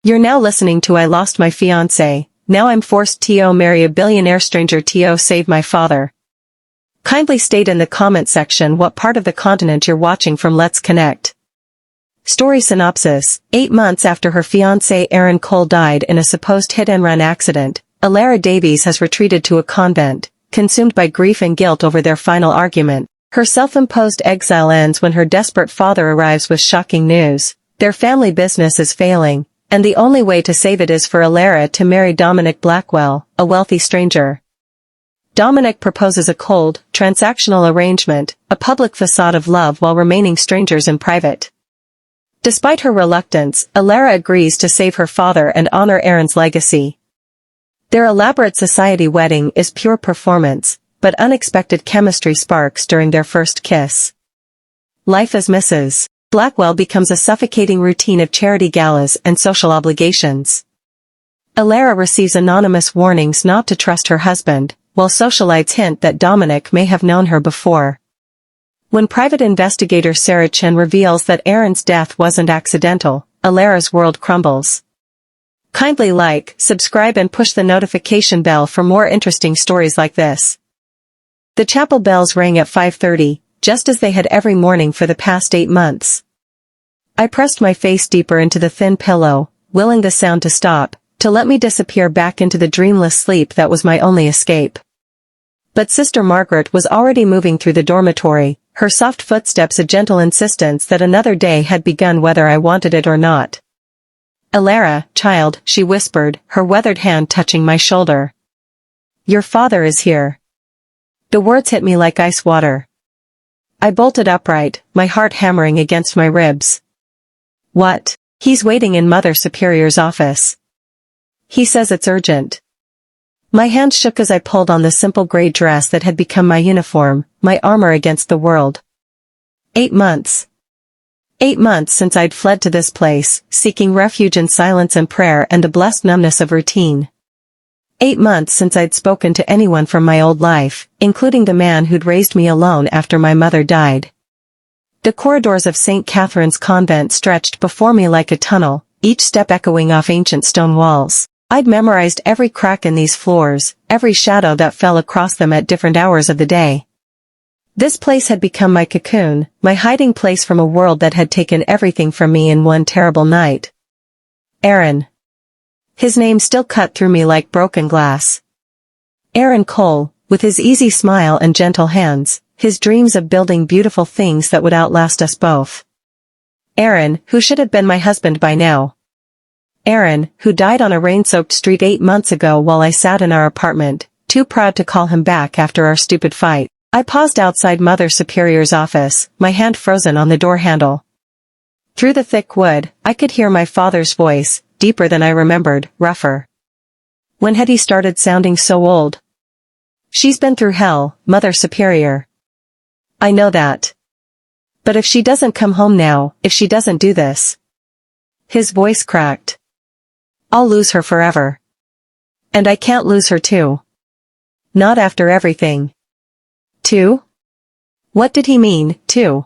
You're now listening to I Lost My Fiancé, now I'm forced to marry a billionaire stranger to save my father. Kindly state in the comment section what part of the continent you're watching from. Let's connect. Story synopsis. 8 months after her fiancé Aaron Cole died in a supposed hit-and-run accident, Alara Davies has retreated to a convent, consumed by grief and guilt over their final argument. Her self-imposed exile ends when her desperate father arrives with shocking news. Their family business is failing, and the only way to save it is for Alara to marry Dominic Blackwell, a wealthy stranger. Dominic proposes a cold, transactional arrangement, a public facade of love while remaining strangers in private. Despite her reluctance, Alara agrees to save her father and honor Aaron's legacy. Their elaborate society wedding is pure performance, but unexpected chemistry sparks during their first kiss. Life as Mrs. Blackwell becomes a suffocating routine of charity galas and social obligations. Alara receives anonymous warnings not to trust her husband, while socialites hint that Dominic may have known her before. When private investigator Sarah Chen reveals that Aaron's death wasn't accidental, Alara's world crumbles. Kindly like, subscribe and push the notification bell for more interesting stories like this. The chapel bells rang at 5:30, just as they had every morning for the past 8 months. I pressed my face deeper into the thin pillow, willing the sound to stop, to let me disappear back into the dreamless sleep that was my only escape. But Sister Margaret was already moving through the dormitory, her soft footsteps a gentle insistence that another day had begun whether I wanted it or not. "Alara, child," she whispered, her weathered hand touching my shoulder. "Your father is here." The words hit me like ice water. I bolted upright, my heart hammering against my ribs. "What?" "He's waiting in Mother Superior's office. He says it's urgent." My hand shook as I pulled on the simple gray dress that had become my uniform, my armor against the world. 8 months. 8 months since I'd fled to this place, seeking refuge in silence and prayer and the blessed numbness of routine. 8 months since I'd spoken to anyone from my old life, including the man who'd raised me alone after my mother died. The corridors of St. Catherine's Convent stretched before me like a tunnel, each step echoing off ancient stone walls. I'd memorized every crack in these floors, every shadow that fell across them at different hours of the day. This place had become my cocoon, my hiding place from a world that had taken everything from me in one terrible night. Aaron. His name still cut through me like broken glass. Aaron Cole, with his easy smile and gentle hands, his dreams of building beautiful things that would outlast us both. Aaron, who should have been my husband by now. Aaron, who died on a rain-soaked street 8 months ago while I sat in our apartment, too proud to call him back after our stupid fight. I paused outside Mother Superior's office, my hand frozen on the door handle. Through the thick wood, I could hear my father's voice, deeper than I remembered, rougher. When had he started sounding so old? "She's been through hell, Mother Superior. I know that. But if she doesn't come home now, if she doesn't do this..." His voice cracked. "I'll lose her forever. And I can't lose her too. Not after everything." "Too?" What did he mean, too?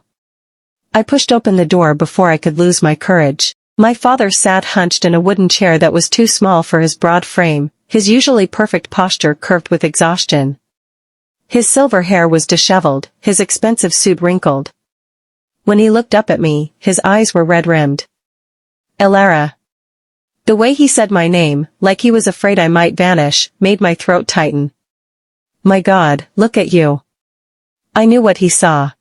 I pushed open the door before I could lose my courage. My father sat hunched in a wooden chair that was too small for his broad frame, his usually perfect posture curved with exhaustion. His silver hair was disheveled, his expensive suit wrinkled. When he looked up at me, his eyes were red-rimmed. "Alara." The way he said my name, like he was afraid I might vanish, made my throat tighten. My God, look at you. I knew what he saw.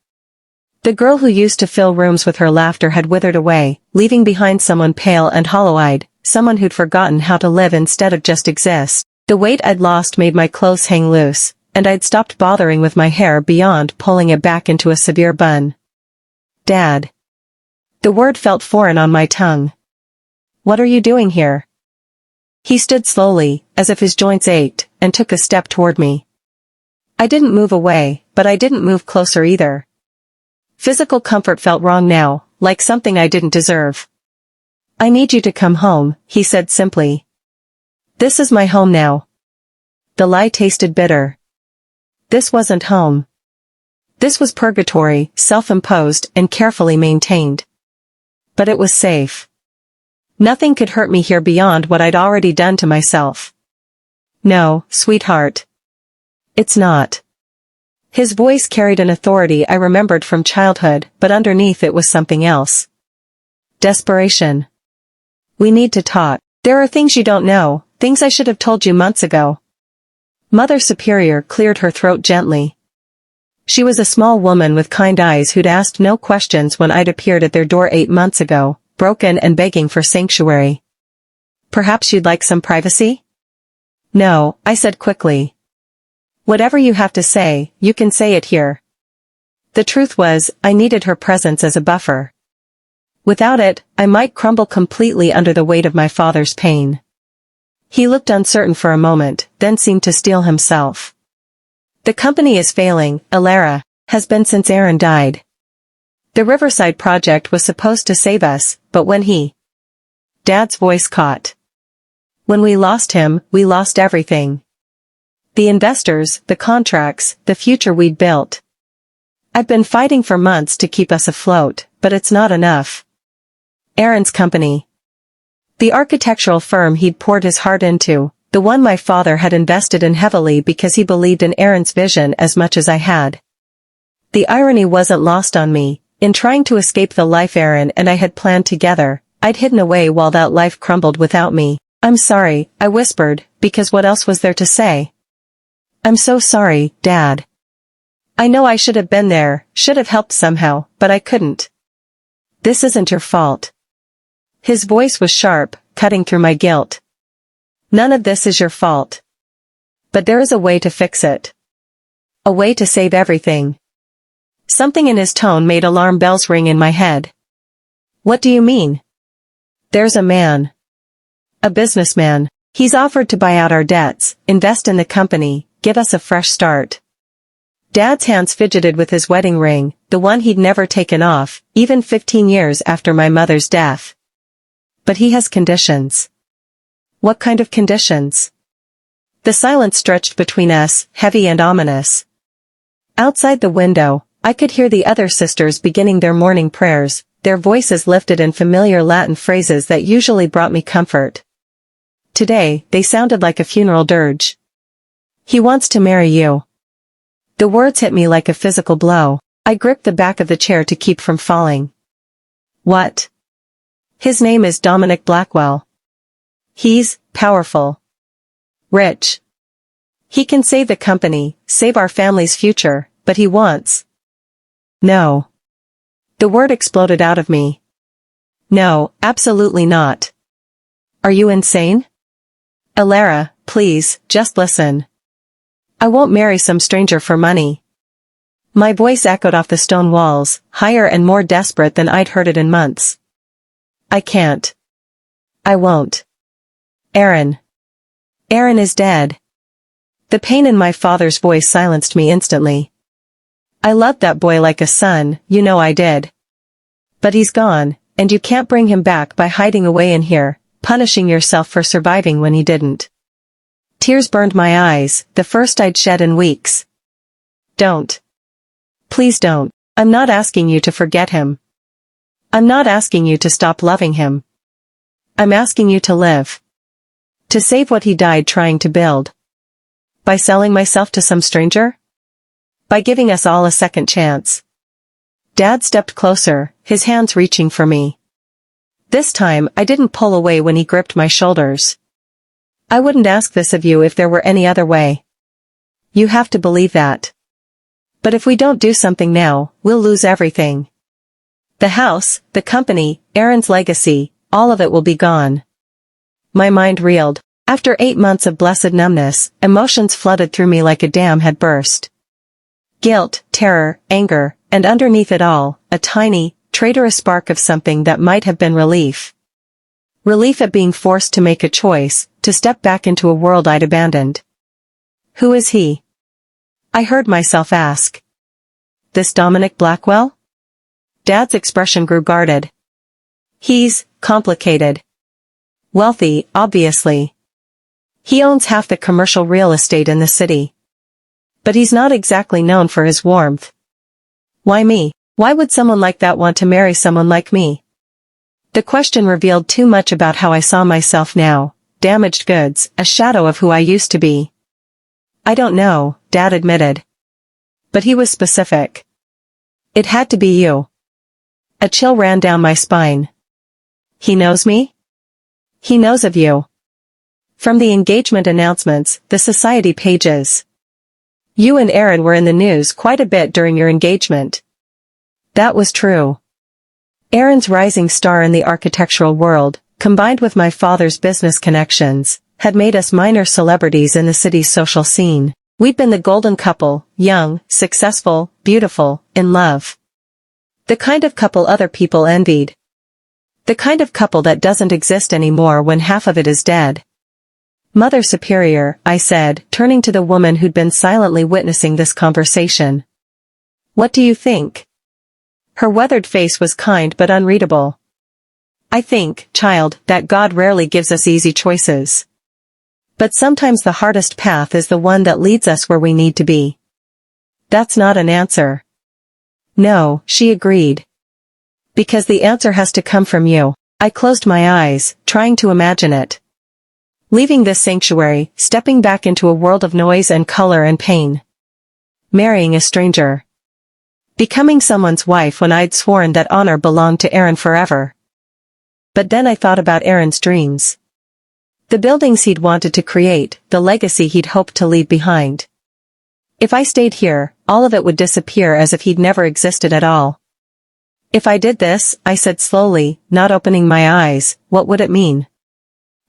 The girl who used to fill rooms with her laughter had withered away, leaving behind someone pale and hollow-eyed, someone who'd forgotten how to live instead of just exist. The weight I'd lost made my clothes hang loose, and I'd stopped bothering with my hair beyond pulling it back into a severe bun. Dad. The word felt foreign on my tongue. "What are you doing here?" He stood slowly, as if his joints ached, and took a step toward me. I didn't move away, but I didn't move closer either. Physical comfort felt wrong now, like something I didn't deserve. "I need you to come home," he said simply. "This is my home now." The lie tasted bitter. This wasn't home. This was purgatory, self-imposed and carefully maintained. But it was safe. Nothing could hurt me here beyond what I'd already done to myself. No, sweetheart. It's not. His voice carried an authority I remembered from childhood, but underneath it was something else. Desperation. We need to talk. There are things you don't know, things I should have told you months ago. Mother Superior cleared her throat gently. She was a small woman with kind eyes who'd asked no questions when I'd appeared at their door 8 months ago, broken and begging for sanctuary. Perhaps you'd like some privacy? No, I said quickly. Whatever you have to say, you can say it here. The truth was, I needed her presence as a buffer. Without it, I might crumble completely under the weight of my father's pain. He looked uncertain for a moment, then seemed to steel himself. The company is failing, Alara, has been since Aaron died. The Riverside project was supposed to save us, but when Dad's voice caught. When we lost him, we lost everything. The investors, the contracts, the future we'd built. I've been fighting for months to keep us afloat, but it's not enough. Aaron's company. The architectural firm he'd poured his heart into, the one my father had invested in heavily because he believed in Aaron's vision as much as I had. The irony wasn't lost on me. In trying to escape the life Aaron and I had planned together, I'd hidden away while that life crumbled without me. I'm sorry, I whispered, because what else was there to say? I'm so sorry, Dad. I know I should have been there, should have helped somehow, but I couldn't. This isn't your fault. His voice was sharp, cutting through my guilt. None of this is your fault. But there is a way to fix it. A way to save everything. Something in his tone made alarm bells ring in my head. What do you mean? There's a man. A businessman. He's offered to buy out our debts, invest in the company, give us a fresh start. Dad's hands fidgeted with his wedding ring, the one he'd never taken off, even 15 years after my mother's death. But he has conditions. What kind of conditions? The silence stretched between us, heavy and ominous. Outside the window, I could hear the other sisters beginning their morning prayers, their voices lifted in familiar Latin phrases that usually brought me comfort. Today, they sounded like a funeral dirge. He wants to marry you. The words hit me like a physical blow. I gripped the back of the chair to keep from falling. What? His name is Dominic Blackwell. He's powerful. Rich. He can save the company, save our family's future, but he wants. No. The word exploded out of me. No, absolutely not. Are you insane? Alara, please, just listen. I won't marry some stranger for money. My voice echoed off the stone walls, higher and more desperate than I'd heard it in months. I can't. I won't. Aaron. Aaron is dead. The pain in my father's voice silenced me instantly. I loved that boy like a son, you know I did. But he's gone, and you can't bring him back by hiding away in here, punishing yourself for surviving when he didn't. Tears burned my eyes, the first I'd shed in weeks. Don't. Please don't. I'm not asking you to forget him. I'm not asking you to stop loving him. I'm asking you to live. To save what he died trying to build. By selling myself to some stranger? By giving us all a second chance. Dad stepped closer, his hands reaching for me. This time, I didn't pull away when he gripped my shoulders. I wouldn't ask this of you if there were any other way. You have to believe that. But if we don't do something now, we'll lose everything. The house, the company, Aaron's legacy, all of it will be gone. My mind reeled. After 8 months of blessed numbness, emotions flooded through me like a dam had burst. Guilt, terror, anger, and underneath it all, a tiny, traitorous spark of something that might have been relief. Relief at being forced to make a choice, to step back into a world I'd abandoned. Who is he? I heard myself ask. This Dominic Blackwell? Dad's expression grew guarded. He's complicated. Wealthy, obviously. He owns half the commercial real estate in the city. But he's not exactly known for his warmth. Why me? Why would someone like that want to marry someone like me? The question revealed too much about how I saw myself now. Damaged goods, a shadow of who I used to be. I don't know, Dad admitted. But he was specific. It had to be you. A chill ran down my spine. He knows me? He knows of you. From the engagement announcements, the society pages. You and Aaron were in the news quite a bit during your engagement. That was true. Aaron's rising star in the architectural world, combined with my father's business connections, had made us minor celebrities in the city's social scene. We'd been the golden couple, young, successful, beautiful, in love. The kind of couple other people envied. The kind of couple that doesn't exist anymore when half of it is dead. Mother Superior, I said, turning to the woman who'd been silently witnessing this conversation. What do you think? Her weathered face was kind but unreadable. I think, child, that God rarely gives us easy choices. But sometimes the hardest path is the one that leads us where we need to be. That's not an answer. No, she agreed. Because the answer has to come from you. I closed my eyes, trying to imagine it. Leaving this sanctuary, stepping back into a world of noise and color and pain. Marrying a stranger. Becoming someone's wife when I'd sworn that honor belonged to Aaron forever. But then I thought about Aaron's dreams. The buildings he'd wanted to create, the legacy he'd hoped to leave behind. If I stayed here, all of it would disappear as if he'd never existed at all. If I did this, I said slowly, not opening my eyes, what would it mean?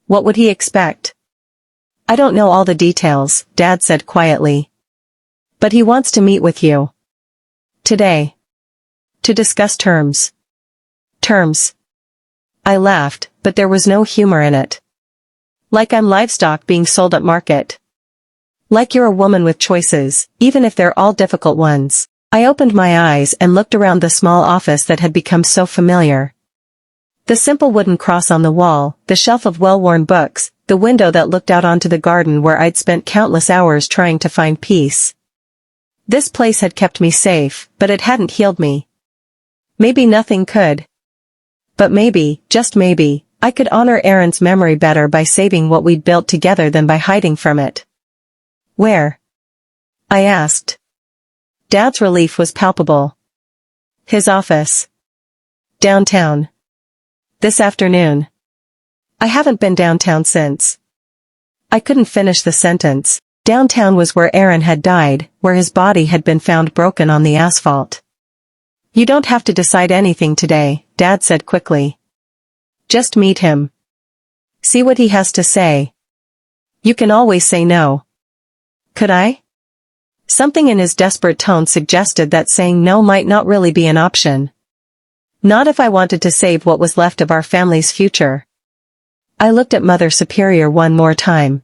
What would he expect? I don't know all the details, Dad said quietly. But he wants to meet with you. Today. To discuss terms. Terms. I laughed, but there was no humor in it. Like I'm livestock being sold at market. Like you're a woman with choices, even if they're all difficult ones. I opened my eyes and looked around the small office that had become so familiar. The simple wooden cross on the wall, the shelf of well-worn books, the window that looked out onto the garden where I'd spent countless hours trying to find peace. This place had kept me safe, but it hadn't healed me. Maybe nothing could. But maybe, just maybe, I could honor Aaron's memory better by saving what we'd built together than by hiding from it. Where? I asked. Dad's relief was palpable. His office. Downtown. This afternoon. I haven't been downtown since. I couldn't finish the sentence. Downtown was where Aaron had died, where his body had been found broken on the asphalt. You don't have to decide anything today, Dad said quickly. Just meet him. See what he has to say. You can always say no. Could I? Something in his desperate tone suggested that saying no might not really be an option. Not if I wanted to save what was left of our family's future. I looked at Mother Superior one more time.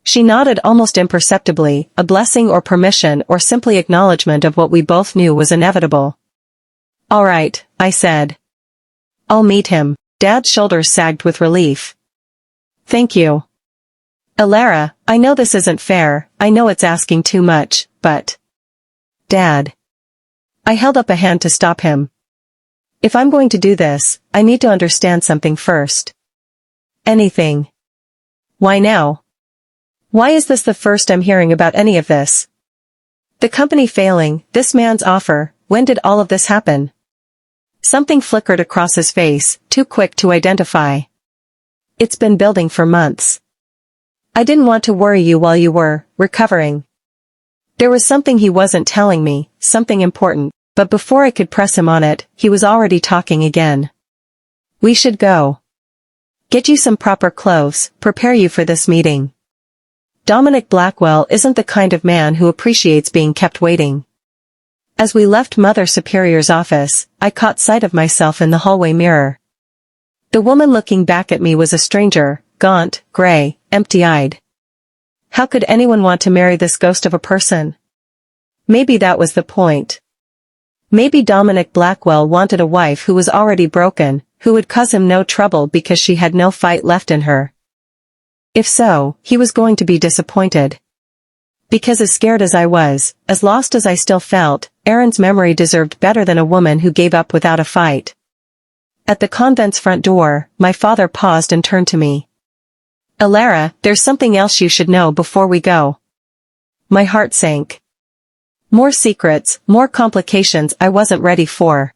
She nodded almost imperceptibly, a blessing or permission or simply acknowledgement of what we both knew was inevitable. All right, I said. I'll meet him. Dad's shoulders sagged with relief. Thank you. Elara, I know this isn't fair, I know it's asking too much, but... Dad. I held up a hand to stop him. If I'm going to do this, I need to understand something first. Anything. Why now? Why is this the first I'm hearing about any of this? The company failing, this man's offer, when did all of this happen? Something flickered across his face, too quick to identify. It's been building for months. I didn't want to worry you while you were recovering. There was something he wasn't telling me, something important. But before I could press him on it, he was already talking again. We should go. Get you some proper clothes, prepare you for this meeting. Dominic Blackwell isn't the kind of man who appreciates being kept waiting. As we left Mother Superior's office, I caught sight of myself in the hallway mirror. The woman looking back at me was a stranger, gaunt, gray, empty-eyed. How could anyone want to marry this ghost of a person? Maybe that was the point. Maybe Dominic Blackwell wanted a wife who was already broken, who would cause him no trouble because she had no fight left in her. If so, he was going to be disappointed. Because as scared as I was, as lost as I still felt, Aaron's memory deserved better than a woman who gave up without a fight. At the convent's front door, my father paused and turned to me. "Alara, there's something else you should know before we go." My heart sank. More secrets, more complications I wasn't ready for.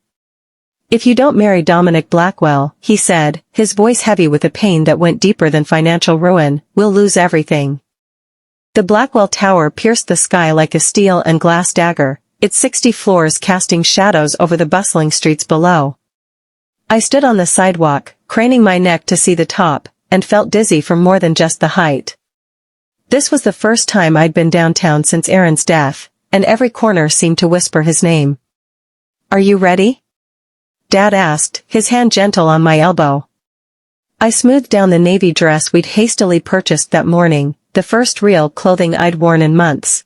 "If you don't marry Dominic Blackwell," he said, his voice heavy with a pain that went deeper than financial ruin, "we'll lose everything." The Blackwell Tower pierced the sky like a steel and glass dagger, its 60 floors casting shadows over the bustling streets below. I stood on the sidewalk, craning my neck to see the top, and felt dizzy from more than just the height. This was the first time I'd been downtown since Aaron's death, and every corner seemed to whisper his name. "Are you ready?" Dad asked, his hand gentle on my elbow. I smoothed down the navy dress we'd hastily purchased that morning, the first real clothing I'd worn in months.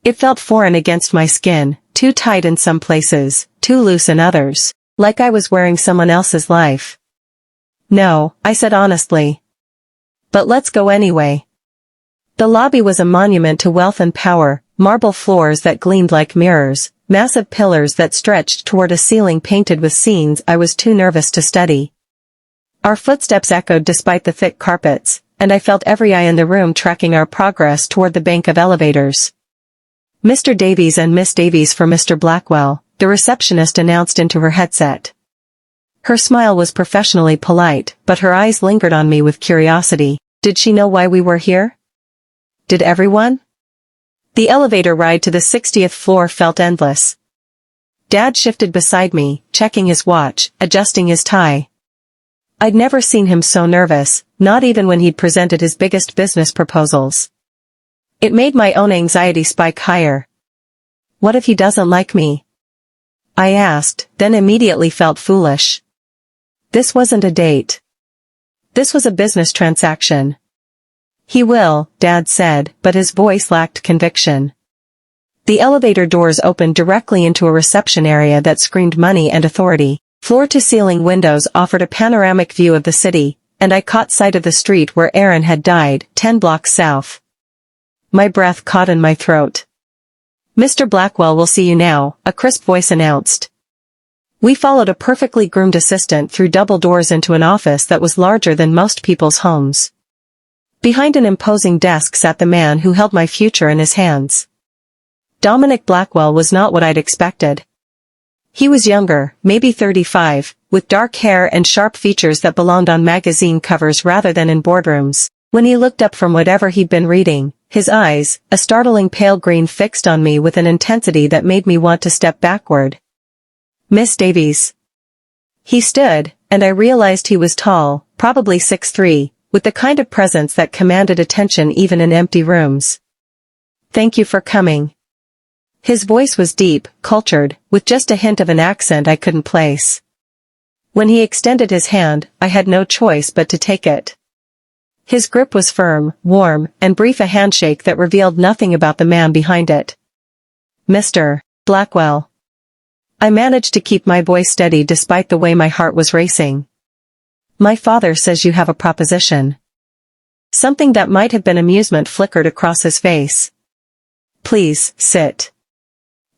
It felt foreign against my skin, too tight in some places, too loose in others, like I was wearing someone else's life. "No," I said honestly. "But let's go anyway." The lobby was a monument to wealth and power, marble floors that gleamed like mirrors, massive pillars that stretched toward a ceiling painted with scenes I was too nervous to study. Our footsteps echoed despite the thick carpets, and I felt every eye in the room tracking our progress toward the bank of elevators. "Mr. Davies and Miss Davies for Mr. Blackwell," the receptionist announced into her headset. Her smile was professionally polite, but her eyes lingered on me with curiosity. Did she know why we were here? Did everyone? The elevator ride to the 60th floor felt endless. Dad shifted beside me, checking his watch, adjusting his tie. I'd never seen him so nervous, not even when he'd presented his biggest business proposals. It made my own anxiety spike higher. "What if he doesn't like me?" I asked, then immediately felt foolish. This wasn't a date. This was a business transaction. "He will," Dad said, but his voice lacked conviction. The elevator doors opened directly into a reception area that screamed money and authority. Floor-to-ceiling windows offered a panoramic view of the city, and I caught sight of the street where Aaron had died, 10 blocks south. My breath caught in my throat. "Mr. Blackwell will see you now," a crisp voice announced. We followed a perfectly groomed assistant through double doors into an office that was larger than most people's homes. Behind an imposing desk sat the man who held my future in his hands. Dominic Blackwell was not what I'd expected. He was younger, maybe 35, with dark hair and sharp features that belonged on magazine covers rather than in boardrooms. When he looked up from whatever he'd been reading, his eyes, a startling pale green, fixed on me with an intensity that made me want to step backward. "Miss Davies." He stood, and I realized he was tall, probably 6'3", with the kind of presence that commanded attention even in empty rooms. "Thank you for coming." His voice was deep, cultured, with just a hint of an accent I couldn't place. When he extended his hand, I had no choice but to take it. His grip was firm, warm, and brief, a handshake that revealed nothing about the man behind it. "Mr. Blackwell." I managed to keep my voice steady despite the way my heart was racing. "My father says you have a proposition." Something that might have been amusement flickered across his face. "Please, sit."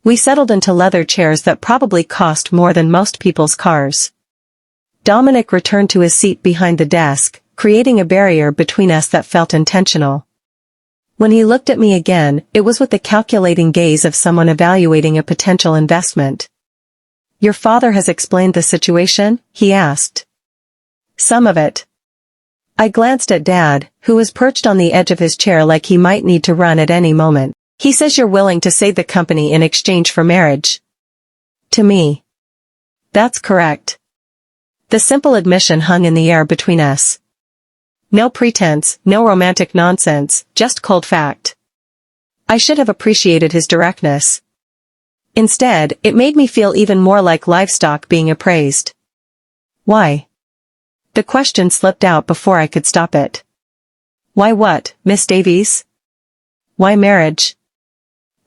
We settled into leather chairs that probably cost more than most people's cars. Dominic returned to his seat behind the desk, creating a barrier between us that felt intentional. When he looked at me again, it was with the calculating gaze of someone evaluating a potential investment. "Your father has explained the situation?" he asked. "Some of it." I glanced at Dad, who was perched on the edge of his chair like he might need to run at any moment. "He says you're willing to save the company in exchange for marriage." To me. That's correct. The simple admission hung in the air between us. No pretense, no romantic nonsense, just cold fact. I should have appreciated his directness. Instead, it made me feel even more like livestock being appraised. "Why?" The question slipped out before I could stop it. "Why what, Miss Davies? Why marriage?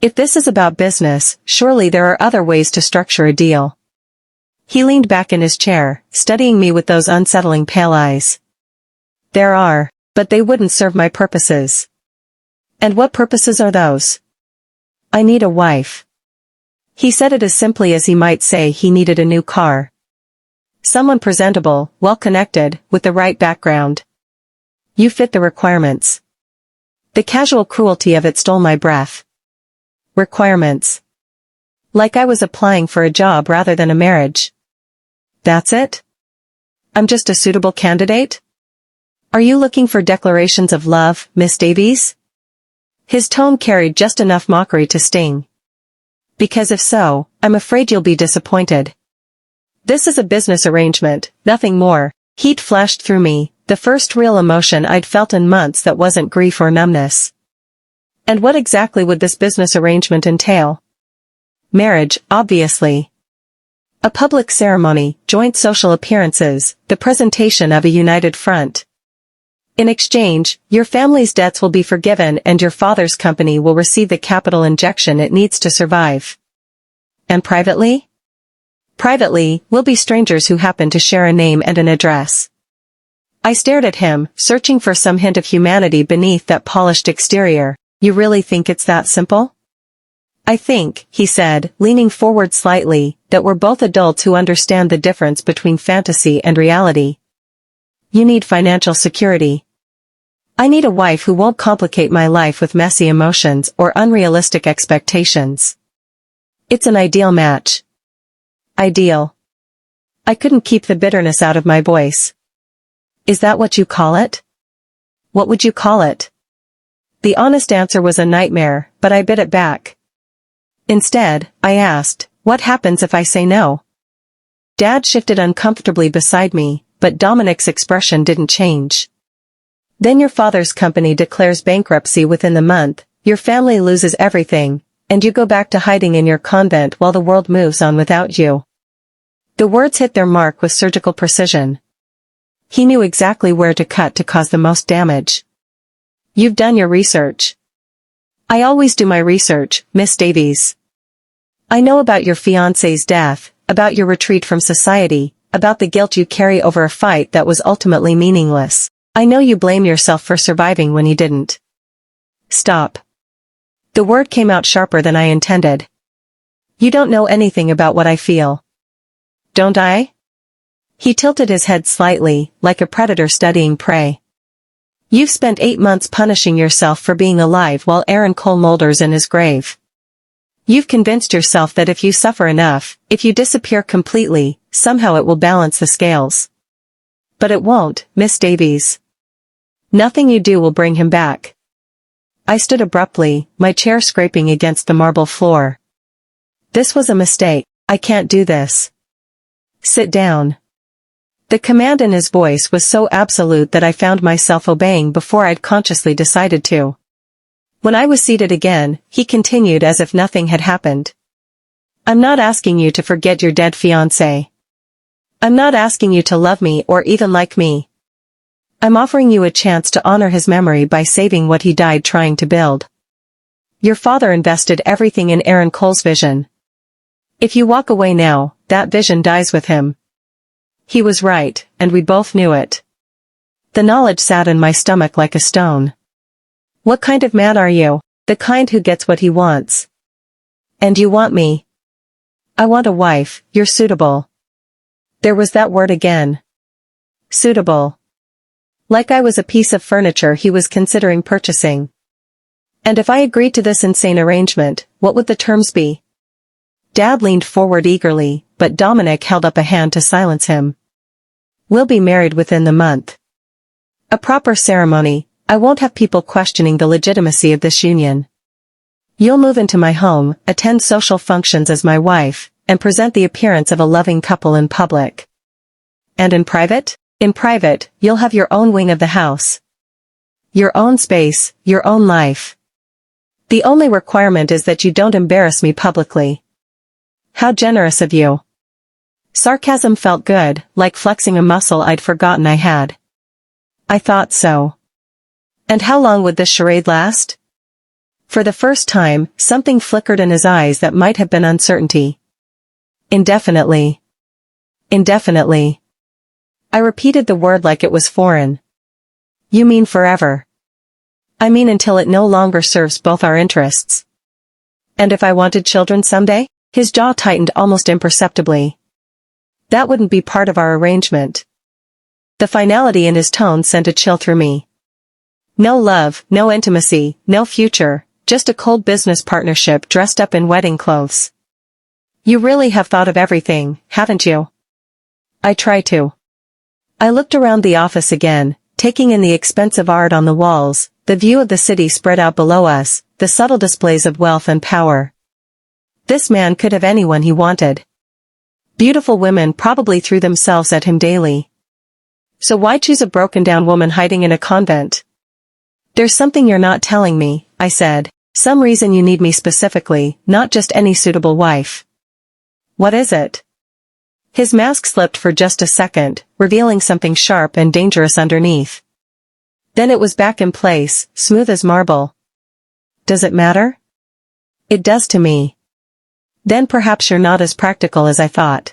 If this is about business, surely there are other ways to structure a deal." He leaned back in his chair, studying me with those unsettling pale eyes. "There are, but they wouldn't serve my purposes." "And what purposes are those?" "I need a wife." He said it as simply as he might say he needed a new car. Someone presentable, well-connected, with the right background. You fit the requirements. The casual cruelty of it stole my breath. Requirements. Like I was applying for a job rather than a marriage. That's it? I'm just a suitable candidate? Are you looking for declarations of love, Miss Davies? His tone carried just enough mockery to sting. Because if so, I'm afraid you'll be disappointed. This is a business arrangement, nothing more. Heat flashed through me, the first real emotion I'd felt in months that wasn't grief or numbness. And what exactly would this business arrangement entail? Marriage, obviously. A public ceremony, joint social appearances, the presentation of a united front. In exchange, your family's debts will be forgiven and your father's company will receive the capital injection it needs to survive. And privately? Privately, we'll be strangers who happen to share a name and an address. I stared at him, searching for some hint of humanity beneath that polished exterior. You really think it's that simple? I think, he said, leaning forward slightly, that we're both adults who understand the difference between fantasy and reality. You need financial security. I need a wife who won't complicate my life with messy emotions or unrealistic expectations. It's an ideal match. Ideal. I couldn't keep the bitterness out of my voice. Is that what you call it? What would you call it? The honest answer was a nightmare, but I bit it back. Instead, I asked, what happens if I say no? Dad shifted uncomfortably beside me, but Dominic's expression didn't change. Then your father's company declares bankruptcy within the month, your family loses everything, and you go back to hiding in your convent while the world moves on without you. The words hit their mark with surgical precision. He knew exactly where to cut to cause the most damage. You've done your research. I always do my research, Miss Davies. I know about your fiancé's death, about your retreat from society, about the guilt you carry over a fight that was ultimately meaningless. I know you blame yourself for surviving when you didn't. Stop. The word came out sharper than I intended. You don't know anything about what I feel. Don't I? He tilted his head slightly, like a predator studying prey. You've spent 8 months punishing yourself for being alive while Aaron Cole moulders in his grave. You've convinced yourself that if you suffer enough, if you disappear completely, somehow it will balance the scales. But it won't, Miss Davies. Nothing you do will bring him back. I stood abruptly, my chair scraping against the marble floor. This was a mistake. I can't do this. Sit down. The command in his voice was so absolute that I found myself obeying before I'd consciously decided to. When I was seated again, he continued as if nothing had happened. I'm not asking you to forget your dead fiancé. I'm not asking you to love me or even like me. I'm offering you a chance to honor his memory by saving what he died trying to build. Your father invested everything in Aaron Cole's vision. If you walk away now, that vision dies with him. He was right, and we both knew it. The knowledge sat in my stomach like a stone. What kind of man are you? The kind who gets what he wants. And you want me. I want a wife. You're suitable. There was that word again. Suitable. Like I was a piece of furniture he was considering purchasing. And if I agreed to this insane arrangement, what would the terms be? Dad leaned forward eagerly, but Dominic held up a hand to silence him. We'll be married within the month. A proper ceremony. I won't have people questioning the legitimacy of this union. You'll move into my home, attend social functions as my wife, and present the appearance of a loving couple in public. And in private? In private, you'll have your own wing of the house. Your own space, your own life. The only requirement is that you don't embarrass me publicly. How generous of you. Sarcasm felt good, like flexing a muscle I'd forgotten I had. I thought so. And how long would this charade last? For the first time, something flickered in his eyes that might have been uncertainty. Indefinitely. Indefinitely. I repeated the word like it was foreign. You mean forever? I mean until it no longer serves both our interests. And if I wanted children someday? His jaw tightened almost imperceptibly. That wouldn't be part of our arrangement. The finality in his tone sent a chill through me. No love, no intimacy, no future, just a cold business partnership dressed up in wedding clothes. You really have thought of everything, haven't you? I try to. I looked around the office again, taking in the expensive art on the walls, the view of the city spread out below us, the subtle displays of wealth and power. This man could have anyone he wanted. Beautiful women probably threw themselves at him daily. So why choose a broken-down woman hiding in a convent? There's something you're not telling me, I said. Some reason you need me specifically, not just any suitable wife. What is it? His mask slipped for just a second, revealing something sharp and dangerous underneath. Then it was back in place, smooth as marble. Does it matter? It does to me. Then perhaps you're not as practical as I thought.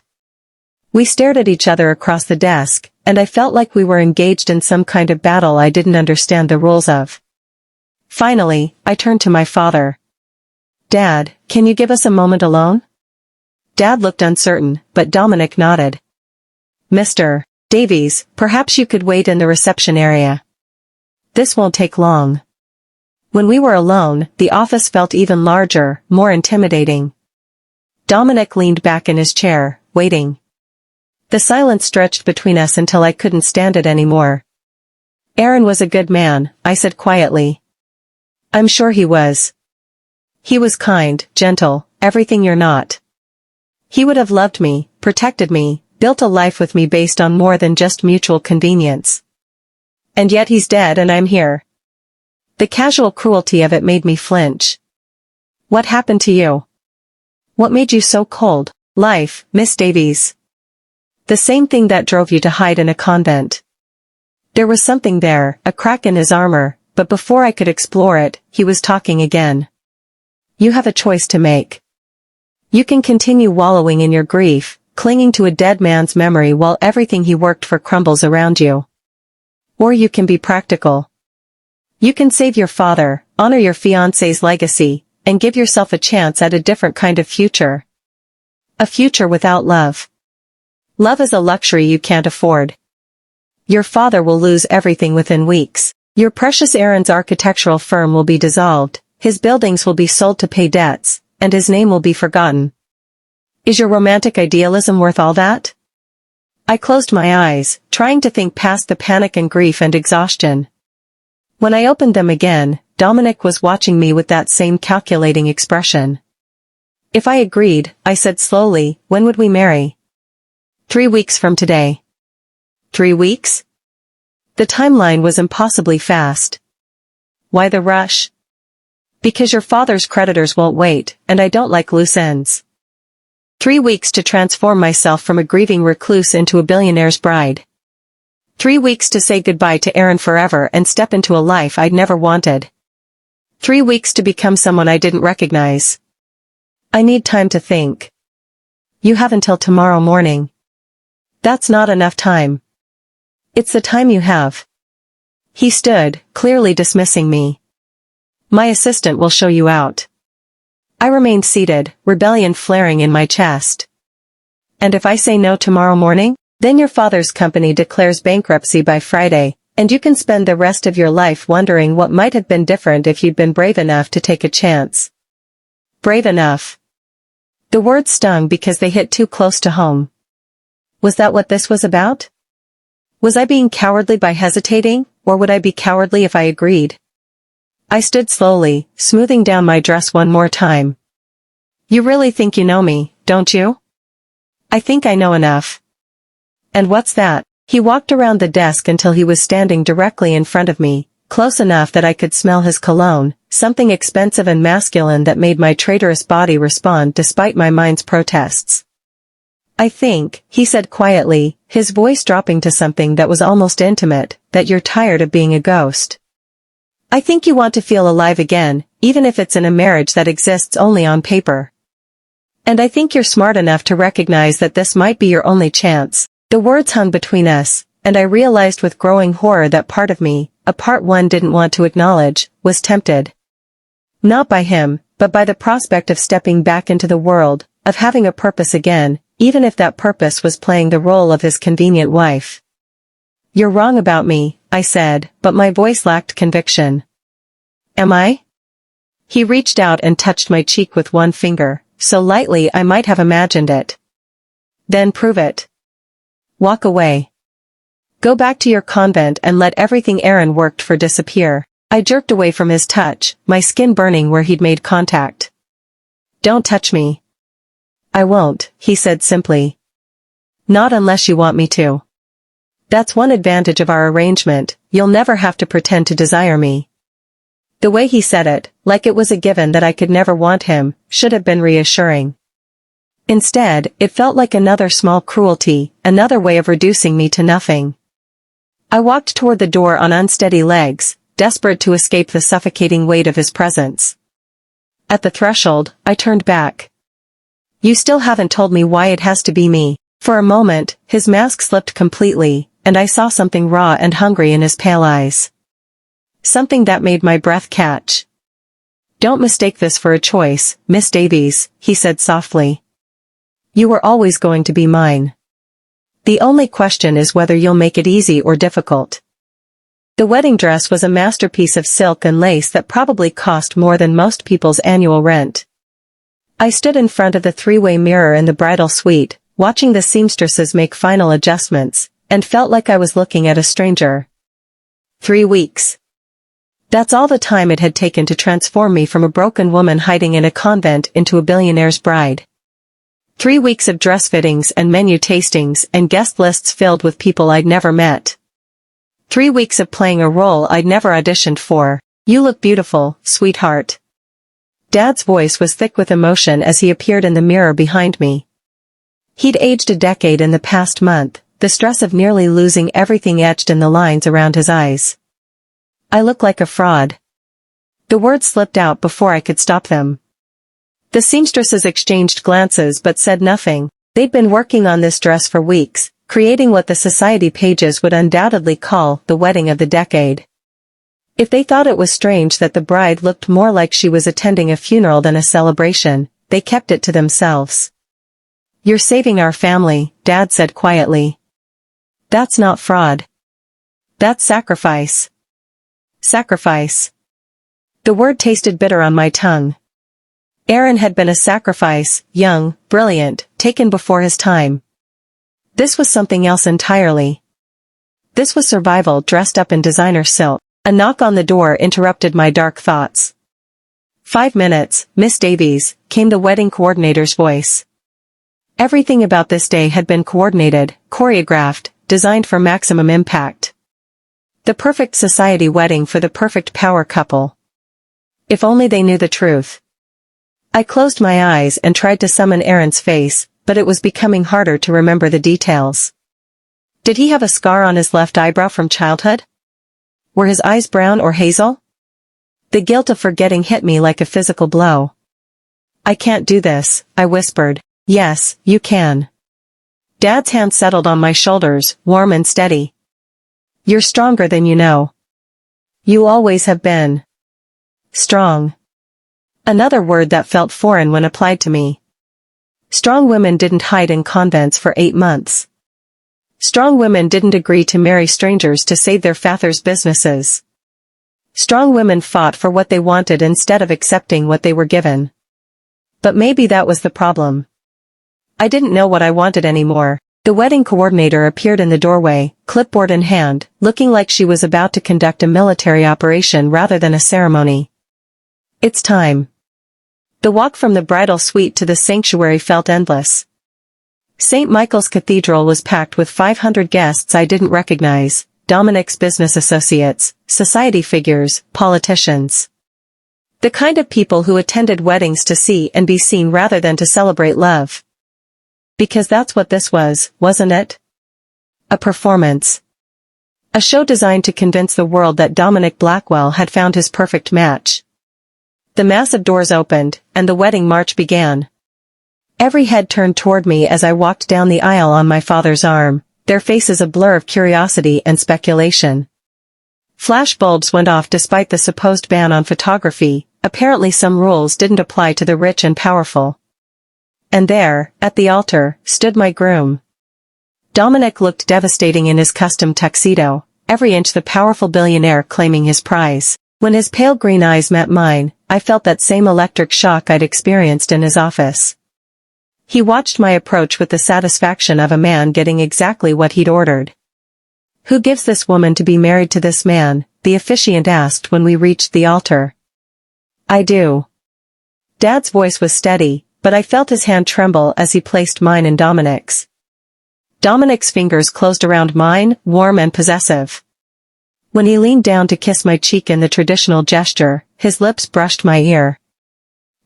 We stared at each other across the desk, and I felt like we were engaged in some kind of battle I didn't understand the rules of. Finally, I turned to my father. Dad, can you give us a moment alone? Dad looked uncertain, but Dominic nodded. Mr. Davies, perhaps you could wait in the reception area. This won't take long. When we were alone, the office felt even larger, more intimidating. Dominic leaned back in his chair, waiting. The silence stretched between us until I couldn't stand it anymore. Aaron was a good man, I said quietly. I'm sure he was. He was kind, gentle, everything you're not. He would have loved me, protected me, built a life with me based on more than just mutual convenience. And yet he's dead and I'm here. The casual cruelty of it made me flinch. What happened to you? What made you so cold? Life, Miss Davies. The same thing that drove you to hide in a convent. There was something there, a crack in his armor, but before I could explore it, he was talking again. You have a choice to make. You can continue wallowing in your grief, clinging to a dead man's memory while everything he worked for crumbles around you. Or you can be practical. You can save your father, honor your fiancé's legacy, and give yourself a chance at a different kind of future. A future without love. Love is a luxury you can't afford. Your father will lose everything within weeks. Your precious Aaron's architectural firm will be dissolved, his buildings will be sold to pay debts, and his name will be forgotten. Is your romantic idealism worth all that? I closed my eyes, trying to think past the panic and grief and exhaustion. When I opened them again, Dominic was watching me with that same calculating expression. If I agreed, I said slowly, when would we marry? 3 weeks from today. 3 weeks? The timeline was impossibly fast. Why the rush? Because your father's creditors won't wait, and I don't like loose ends. 3 weeks to transform myself from a grieving recluse into a billionaire's bride. 3 weeks to say goodbye to Aaron forever and step into a life I'd never wanted. 3 weeks to become someone I didn't recognize. I need time to think. You have until tomorrow morning. That's not enough time. It's the time you have. He stood, clearly dismissing me. My assistant will show you out. I remained seated, rebellion flaring in my chest. And if I say no tomorrow morning, then your father's company declares bankruptcy by Friday, and you can spend the rest of your life wondering what might have been different if you'd been brave enough to take a chance. Brave enough. The words stung because they hit too close to home. Was that what this was about? Was I being cowardly by hesitating, or would I be cowardly if I agreed? I stood slowly, smoothing down my dress one more time. You really think you know me, don't you? I think I know enough. And what's that? He walked around the desk until he was standing directly in front of me, close enough that I could smell his cologne, something expensive and masculine that made my traitorous body respond despite my mind's protests. I think, he said quietly, his voice dropping to something that was almost intimate, that you're tired of being a ghost. I think you want to feel alive again, even if it's in a marriage that exists only on paper. And I think you're smart enough to recognize that this might be your only chance. The words hung between us, and I realized with growing horror that part of me, a part one didn't want to acknowledge, was tempted. Not by him, but by the prospect of stepping back into the world, of having a purpose again, even if that purpose was playing the role of his convenient wife. "You're wrong about me," I said, but my voice lacked conviction. "Am I?" He reached out and touched my cheek with one finger, so lightly I might have imagined it. "Then prove it. Walk away. Go back to your convent and let everything Aaron worked for disappear." I jerked away from his touch, my skin burning where he'd made contact. "Don't touch me." "I won't," he said simply. "Not unless you want me to. That's one advantage of our arrangement, you'll never have to pretend to desire me." The way he said it, like it was a given that I could never want him, should have been reassuring. Instead, it felt like another small cruelty, another way of reducing me to nothing. I walked toward the door on unsteady legs, desperate to escape the suffocating weight of his presence. At the threshold, I turned back. "You still haven't told me why it has to be me." For a moment, his mask slipped completely, and I saw something raw and hungry in his pale eyes. Something that made my breath catch. "Don't mistake this for a choice, Miss Davies," he said softly. "You were always going to be mine. The only question is whether you'll make it easy or difficult." The wedding dress was a masterpiece of silk and lace that probably cost more than most people's annual rent. I stood in front of the three-way mirror in the bridal suite, watching the seamstresses make final adjustments, and felt like I was looking at a stranger. 3 weeks. That's all the time it had taken to transform me from a broken woman hiding in a convent into a billionaire's bride. 3 weeks of dress fittings and menu tastings and guest lists filled with people I'd never met. 3 weeks of playing a role I'd never auditioned for. "You look beautiful, sweetheart." Dad's voice was thick with emotion as he appeared in the mirror behind me. He'd aged a decade in the past month, the stress of nearly losing everything etched in the lines around his eyes. "I look like a fraud." The words slipped out before I could stop them. The seamstresses exchanged glances but said nothing. They'd been working on this dress for weeks, creating what the society pages would undoubtedly call the wedding of the decade. If they thought it was strange that the bride looked more like she was attending a funeral than a celebration, they kept it to themselves. "You're saving our family," Dad said quietly. "That's not fraud. That's sacrifice." Sacrifice. The word tasted bitter on my tongue. Aaron had been a sacrifice, young, brilliant, taken before his time. This was something else entirely. This was survival dressed up in designer silk. A knock on the door interrupted my dark thoughts. 5 minutes, Miss Davies, came the wedding coordinator's voice. Everything about this day had been coordinated, choreographed, designed for maximum impact. The perfect society wedding for the perfect power couple. If only they knew the truth. I closed my eyes and tried to summon Aaron's face, but it was becoming harder to remember the details. Did he have a scar on his left eyebrow from childhood? Were his eyes brown or hazel? The guilt of forgetting hit me like a physical blow. "I can't do this," I whispered. "Yes, you can." Dad's hand settled on my shoulders, warm and steady. "You're stronger than you know. You always have been. Strong." Another word that felt foreign when applied to me. Strong women didn't hide in convents for 8 months. Strong women didn't agree to marry strangers to save their father's businesses. Strong women fought for what they wanted instead of accepting what they were given. But maybe that was the problem. I didn't know what I wanted anymore. The wedding coordinator appeared in the doorway, clipboard in hand, looking like she was about to conduct a military operation rather than a ceremony. "It's time." The walk from the bridal suite to the sanctuary felt endless. St. Michael's Cathedral was packed with 500 guests I didn't recognize, Dominic's business associates, society figures, politicians. The kind of people who attended weddings to see and be seen rather than to celebrate love. Because that's what this was, wasn't it? A performance. A show designed to convince the world that Dominic Blackwell had found his perfect match. The massive doors opened, and the wedding march began. Every head turned toward me as I walked down the aisle on my father's arm, their faces a blur of curiosity and speculation. Flash bulbs went off despite the supposed ban on photography. Apparently some rules didn't apply to the rich and powerful. and there, at the altar, stood my groom. Dominic looked devastating in his custom tuxedo, every inch the powerful billionaire claiming his prize. When his pale green eyes met mine, I felt that same electric shock I'd experienced in his office. He watched my approach with the satisfaction of a man getting exactly what he'd ordered. "Who gives this woman to be married to this man?" the officiant asked when we reached the altar. "I do." Dad's voice was steady, but I felt his hand tremble as he placed mine in Dominic's. Dominic's fingers closed around mine, warm and possessive. When he leaned down to kiss my cheek in the traditional gesture, his lips brushed my ear.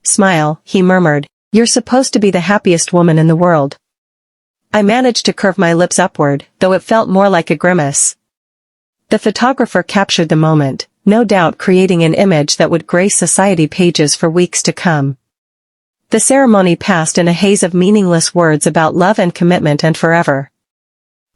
"Smile," he murmured. "You're supposed to be the happiest woman in the world." I managed to curve my lips upward, though it felt more like a grimace. The photographer captured the moment, no doubt creating an image that would grace society pages for weeks to come. The ceremony passed in a haze of meaningless words about love and commitment and forever.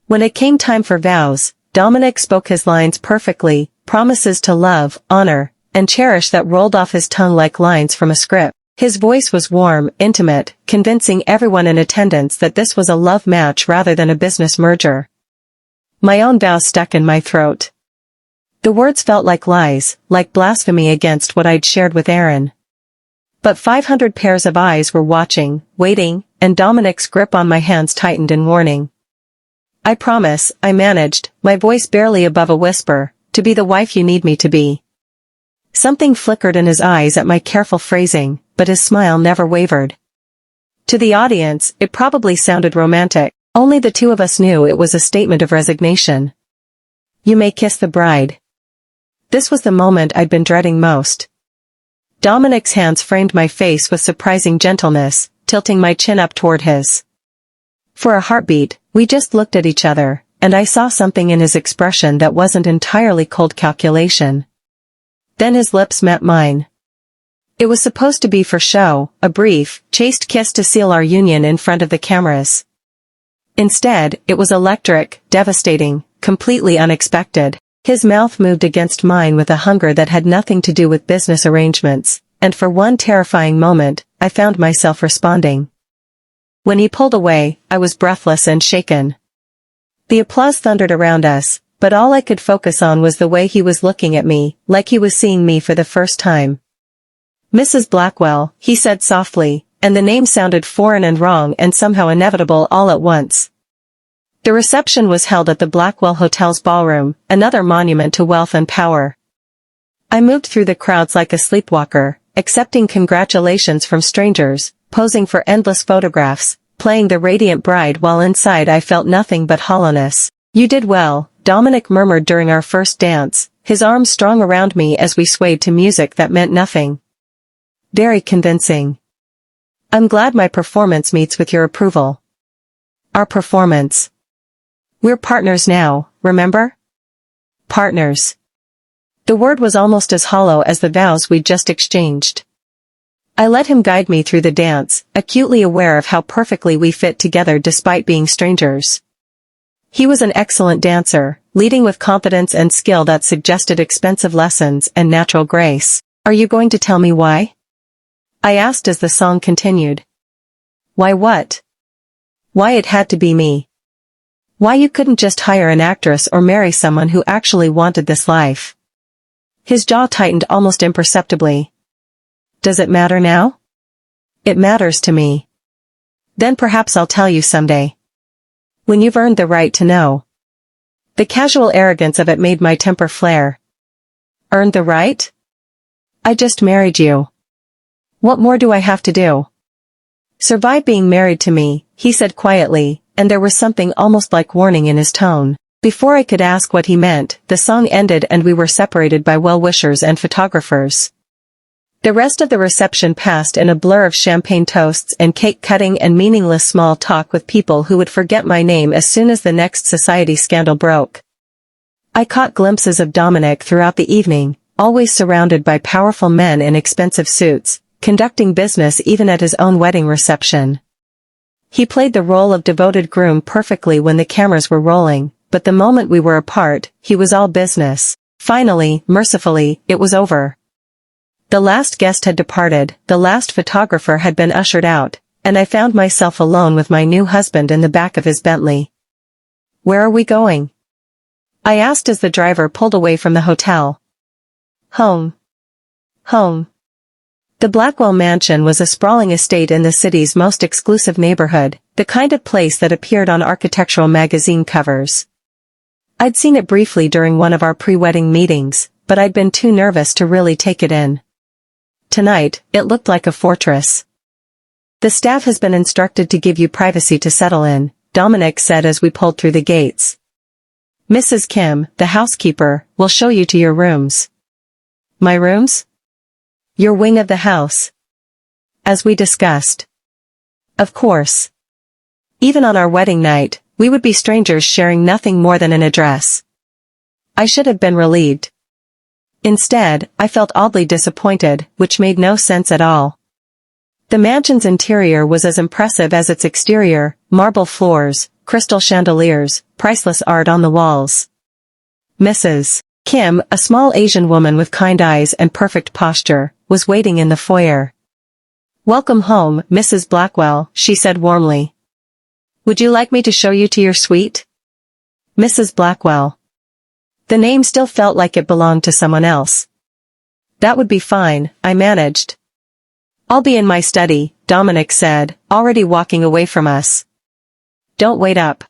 When it came time for vows, Dominic spoke his lines perfectly, promises to love, honor, and cherish that rolled off his tongue like lines from a script. His voice was warm, intimate, convincing everyone in attendance that this was a love match rather than a business merger. My own vows stuck in my throat. The words felt like lies, like blasphemy against what I'd shared with Aaron. But 500 pairs of eyes were watching, waiting, and Dominic's grip on my hands tightened in warning. "I promise," I managed, my voice barely above a whisper, "to be the wife you need me to be." Something flickered in his eyes at my careful phrasing, but his smile never wavered. To the audience, it probably sounded romantic. Only the two of us knew it was a statement of resignation. "You may kiss the bride." This was the moment I'd been dreading most. Dominic's hands framed my face with surprising gentleness, tilting my chin up toward his. For a heartbeat, we just looked at each other, and I saw something in his expression that wasn't entirely cold calculation. Then his lips met mine. It was supposed to be for show, a brief, chaste kiss to seal our union in front of the cameras. Instead, it was electric, devastating, completely unexpected. His mouth moved against mine with a hunger that had nothing to do with business arrangements, and for one terrifying moment, I found myself responding. When he pulled away, I was breathless and shaken. The applause thundered around us, but all I could focus on was the way he was looking at me, like he was seeing me for the first time. "Mrs. Blackwell," he said softly, and the name sounded foreign and wrong and somehow inevitable all at once. The reception was held at the Blackwell Hotel's ballroom, another monument to wealth and power. I moved through the crowds like a sleepwalker, accepting congratulations from strangers, posing for endless photographs, playing the radiant bride while inside I felt nothing but hollowness. "You did well," Dominic murmured during our first dance, his arms strung around me as we swayed to music that meant nothing. "Very convincing. I'm glad my performance meets with your approval." "Our performance. We're partners now, remember?" Partners. The word was almost as hollow as the vows we'd just exchanged. I let him guide me through the dance, acutely aware of how perfectly we fit together despite being strangers. He was an excellent dancer, leading with confidence and skill that suggested expensive lessons and natural grace. "Are you going to tell me why?" I asked as the song continued. "Why what?" "Why it had to be me. Why you couldn't just hire an actress or marry someone who actually wanted this life." His jaw tightened almost imperceptibly. "Does it matter now?" "It matters to me." "Then perhaps I'll tell you someday. When you've earned the right to know." The casual arrogance of it made my temper flare. "Earned the right? I just married you. What more do I have to do?" "Survive being married to me," he said quietly, and there was something almost like warning in his tone. Before I could ask what he meant, the song ended and we were separated by well-wishers and photographers. The rest of the reception passed in a blur of champagne toasts and cake-cutting and meaningless small talk with people who would forget my name as soon as the next society scandal broke. I caught glimpses of Dominic throughout the evening, always surrounded by powerful men in expensive suits, conducting business even at his own wedding reception. He played the role of devoted groom perfectly when the cameras were rolling, but the moment we were apart, he was all business. Finally, mercifully, it was over. The last guest had departed, the last photographer had been ushered out, and I found myself alone with my new husband in the back of his Bentley. "Where are we going?" I asked as the driver pulled away from the hotel. "Home. Home." The Blackwell mansion was a sprawling estate in the city's most exclusive neighborhood, the kind of place that appeared on architectural magazine covers. I'd seen it briefly during one of our pre-wedding meetings, but I'd been too nervous to really take it in. Tonight, it looked like a fortress. "The staff has been instructed to give you privacy to settle in," Dominic said as we pulled through the gates. "Mrs. Kim, the housekeeper, will show you to your rooms." "My rooms?" "Your wing of the house." "As we discussed." Of course. Even on our wedding night, we would be strangers sharing nothing more than an address. I should have been relieved. Instead, I felt oddly disappointed, which made no sense at all. The mansion's interior was as impressive as its exterior: marble floors, crystal chandeliers, priceless art on the walls. Mrs. Kim, a small Asian woman with kind eyes and perfect posture, was waiting in the foyer. "Welcome home, Mrs. Blackwell," she said warmly. "Would you like me to show you to your suite?" Mrs. Blackwell. The name still felt like it belonged to someone else. "That would be fine," I managed. "I'll be in my study," Dominic said, already walking away from us. "Don't wait up."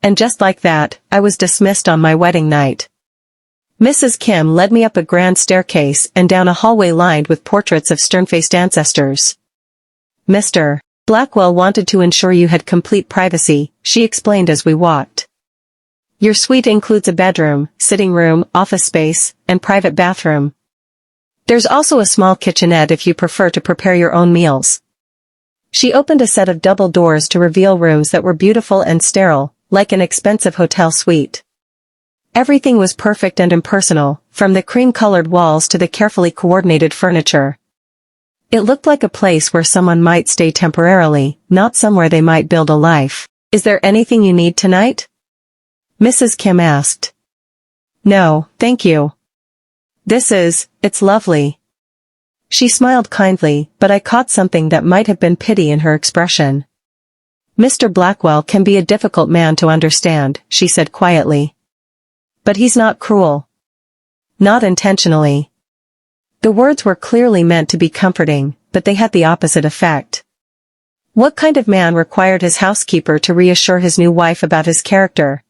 And just like that, I was dismissed on my wedding night. Mrs. Kim led me up a grand staircase and down a hallway lined with portraits of stern-faced ancestors. "Mr. Blackwell wanted to ensure you had complete privacy," she explained as we walked. "Your suite includes a bedroom, sitting room, office space, and private bathroom. There's also a small kitchenette if you prefer to prepare your own meals." She opened a set of double doors to reveal rooms that were beautiful and sterile, like an expensive hotel suite. Everything was perfect and impersonal, from the cream-colored walls to the carefully coordinated furniture. It looked like a place where someone might stay temporarily, not somewhere they might build a life. "Is there anything you need tonight?" Mrs. Kim asked. "No, thank you. It's lovely." She smiled kindly, but I caught something that might have been pity in her expression. "Mr. Blackwell can be a difficult man to understand," she said quietly. "But he's not cruel. Not intentionally." The words were clearly meant to be comforting, but they had the opposite effect. What kind of man required his housekeeper to reassure his new wife about his character?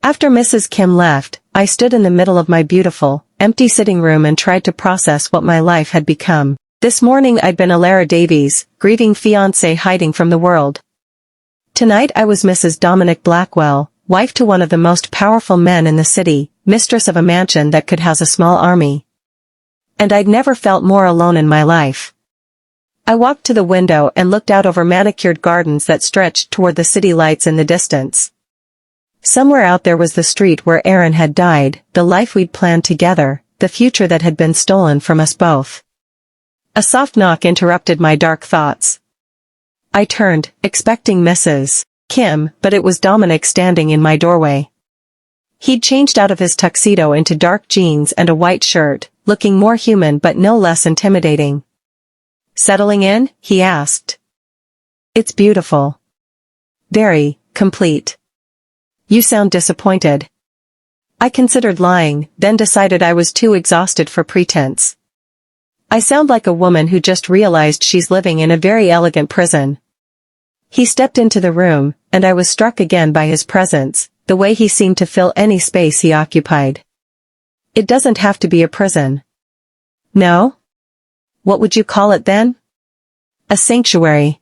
After Mrs. Kim left, I stood in the middle of my beautiful, empty sitting room and tried to process what my life had become. This morning I'd been Alara Davies, grieving fiancé hiding from the world. Tonight I was Mrs. Dominic Blackwell, wife to one of the most powerful men in the city, mistress of a mansion that could house a small army. And I'd never felt more alone in my life. I walked to the window and looked out over manicured gardens that stretched toward the city lights in the distance. Somewhere out there was the street where Aaron had died, the life we'd planned together, the future that had been stolen from us both. A soft knock interrupted my dark thoughts. I turned, expecting Mrs. Kim, but it was Dominic standing in my doorway. He'd changed out of his tuxedo into dark jeans and a white shirt, looking more human but no less intimidating. "Settling in?" he asked. "It's beautiful. Very complete." "You sound disappointed." I considered lying, then decided I was too exhausted for pretense. "I sound like a woman who just realized she's living in a very elegant prison." He stepped into the room, and I was struck again by his presence, the way he seemed to fill any space he occupied. "It doesn't have to be a prison." "No? What would you call it then?" "A sanctuary.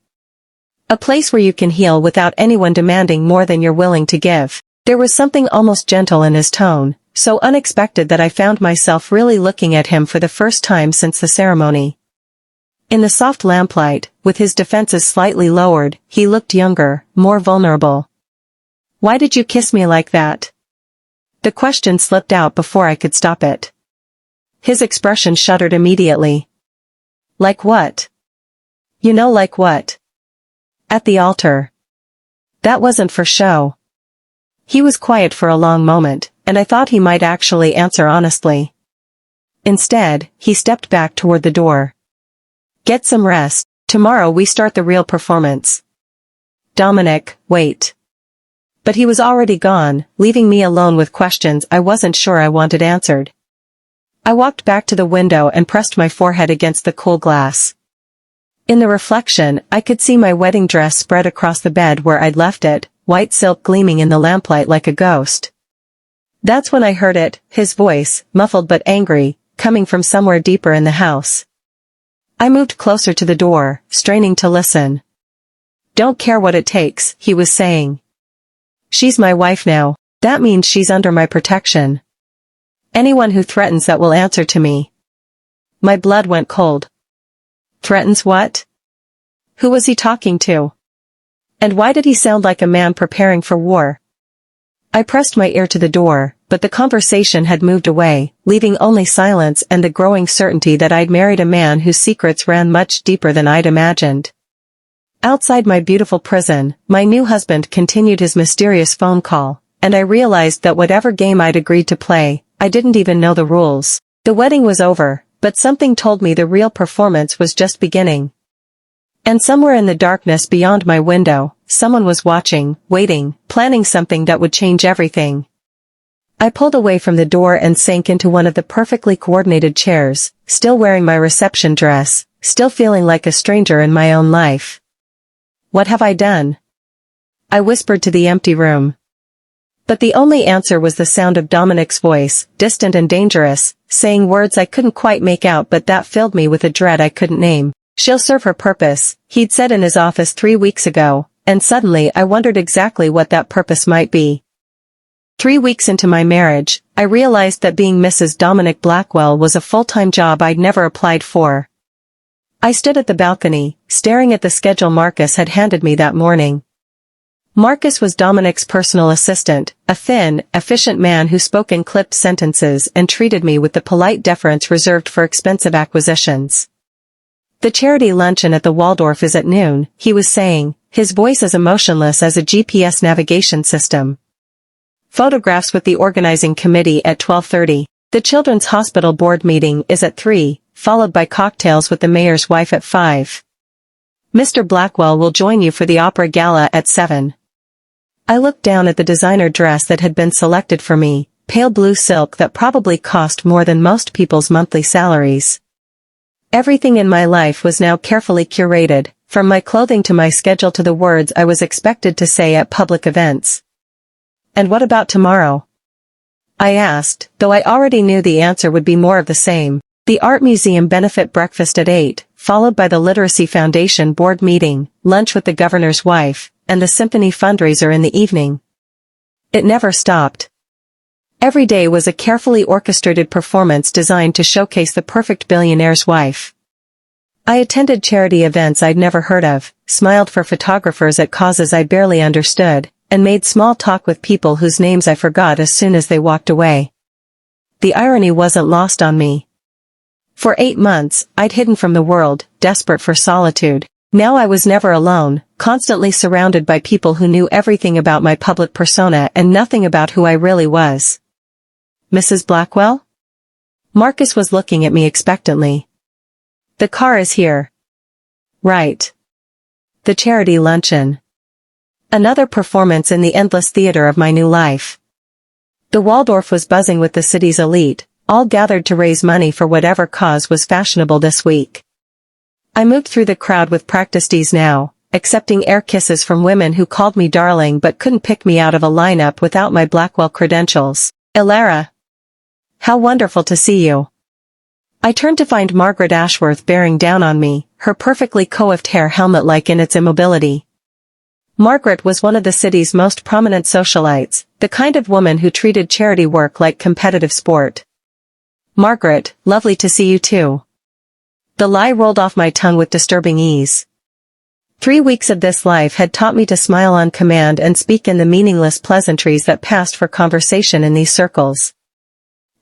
A place where you can heal without anyone demanding more than you're willing to give." There was something almost gentle in his tone, so unexpected that I found myself really looking at him for the first time since the ceremony. In the soft lamplight, with his defenses slightly lowered, he looked younger, more vulnerable. "Why did you kiss me like that?" The question slipped out before I could stop it. His expression shuddered immediately. "Like what?" "You know, like what?" "At the altar. That wasn't for show." He was quiet for a long moment, and I thought he might actually answer honestly. Instead, he stepped back toward the door. "Get some rest," Tomorrow we start the real performance. Dominic, wait. But he was already gone, leaving me alone with questions I wasn't sure I wanted answered. I walked back to the window and pressed my forehead against the cool glass. In the reflection, I could see my wedding dress spread across the bed where I'd left it, white silk gleaming in the lamplight like a ghost. That's when I heard it, his voice, muffled but angry, coming from somewhere deeper in the house. I moved closer to the door, straining to listen. Don't care what it takes, he was saying. She's my wife now. That means she's under my protection. Anyone who threatens that will answer to me. My blood went cold. Threatens what? Who was he talking to? And why did he sound like a man preparing for war? I pressed my ear to the door, but the conversation had moved away, leaving only silence and the growing certainty that I'd married a man whose secrets ran much deeper than I'd imagined. Outside my beautiful prison, my new husband continued his mysterious phone call, and I realized that whatever game I'd agreed to play, I didn't even know the rules. The wedding was over, but something told me the real performance was just beginning. And somewhere in the darkness beyond my window, someone was watching, waiting, planning something that would change everything. I pulled away from the door and sank into one of the perfectly coordinated chairs, still wearing my reception dress, still feeling like a stranger in my own life. What have I done? I whispered to the empty room. But the only answer was the sound of Dominic's voice, distant and dangerous, saying words I couldn't quite make out but that filled me with a dread I couldn't name. She'll serve her purpose, he'd said in his office 3 weeks ago, and suddenly I wondered exactly what that purpose might be. 3 weeks into my marriage, I realized that being Mrs. Dominic Blackwell was a full-time job I'd never applied for. I stood at the balcony, staring at the schedule Marcus had handed me that morning. Marcus was Dominic's personal assistant, a thin, efficient man who spoke in clipped sentences and treated me with the polite deference reserved for expensive acquisitions. The charity luncheon at the Waldorf is at noon, he was saying, his voice as emotionless as a GPS navigation system. Photographs with the organizing committee at 12:30. The Children's Hospital Board meeting is at 3, followed by cocktails with the mayor's wife at 5. Mr. Blackwell will join you for the opera gala at 7. I looked down at the designer dress that had been selected for me, pale blue silk that probably cost more than most people's monthly salaries. Everything in my life was now carefully curated, from my clothing to my schedule to the words I was expected to say at public events. And what about tomorrow? I asked, though I already knew the answer would be more of the same. The Art Museum benefit breakfast at 8, followed by the Literacy Foundation board meeting, lunch with the governor's wife, and the symphony fundraiser in the evening. It never stopped. Every day was a carefully orchestrated performance designed to showcase the perfect billionaire's wife. I attended charity events I'd never heard of, smiled for photographers at causes I barely understood, and made small talk with people whose names I forgot as soon as they walked away. The irony wasn't lost on me. For 8 months, I'd hidden from the world, desperate for solitude. Now I was never alone, constantly surrounded by people who knew everything about my public persona and nothing about who I really was. Mrs. Blackwell? Marcus was looking at me expectantly. The car is here. Right. The charity luncheon. Another performance in the endless theater of my new life. The Waldorf was buzzing with the city's elite, all gathered to raise money for whatever cause was fashionable this week. I moved through the crowd with practiced ease now, accepting air kisses from women who called me darling but couldn't pick me out of a lineup without my Blackwell credentials. Ilara. How wonderful to see you. I turned to find Margaret Ashworth bearing down on me, her perfectly coiffed hair helmet-like in its immobility. Margaret was one of the city's most prominent socialites, the kind of woman who treated charity work like competitive sport. Margaret, lovely to see you too. The lie rolled off my tongue with disturbing ease. 3 weeks of this life had taught me to smile on command and speak in the meaningless pleasantries that passed for conversation in these circles.